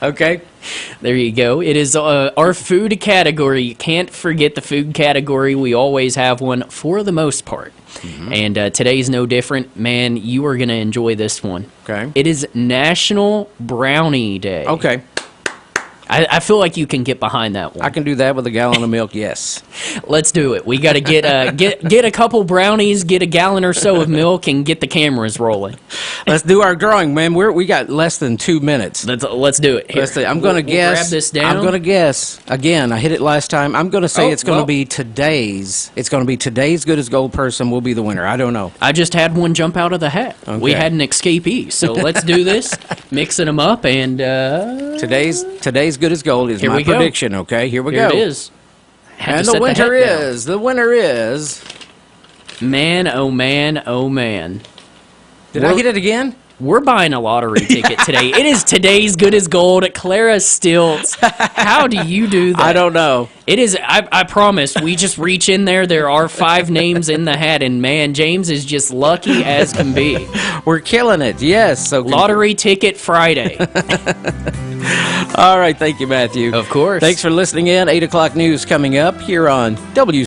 Okay. There you go. It is our food category. You can't forget the food category. We always have one for the most part. And today's no different. Man, you are going to enjoy this one. Okay. It is National Brownie Day. Okay. I feel like you can get behind that one. I can do that with a gallon of milk, yes. Let's do it. We got to get a couple brownies, get a gallon or so of milk, and get the cameras rolling. Let's do our drawing, man. We got less than 2 minutes. Let's do it. Here. I'm going to guess. Grab this down. I'm going to guess. Again, I hit it last time. I'm going to say it's going to be today's. It's going to be today's Good as Gold person will be the winner. I don't know. I just had one jump out of the hat. Okay. We had an escapee, so let's do this. Mixing them up, and today's Good as Gold is my prediction. Okay, here we go. Here it is. And the winner is. Man, oh man, oh man. Did I hit it again? We're buying a lottery ticket today. It is today's Good as Gold. Clara Stilts. How do you do that? I don't know. It is, I promise, we just reach in there. There are 5 names in the hat, and man, James is just lucky as can be. We're killing it, yes. So Lottery Ticket Friday. All right, thank you, Matthew. Of course. Thanks for listening in. 8 o'clock news coming up here on WCLU.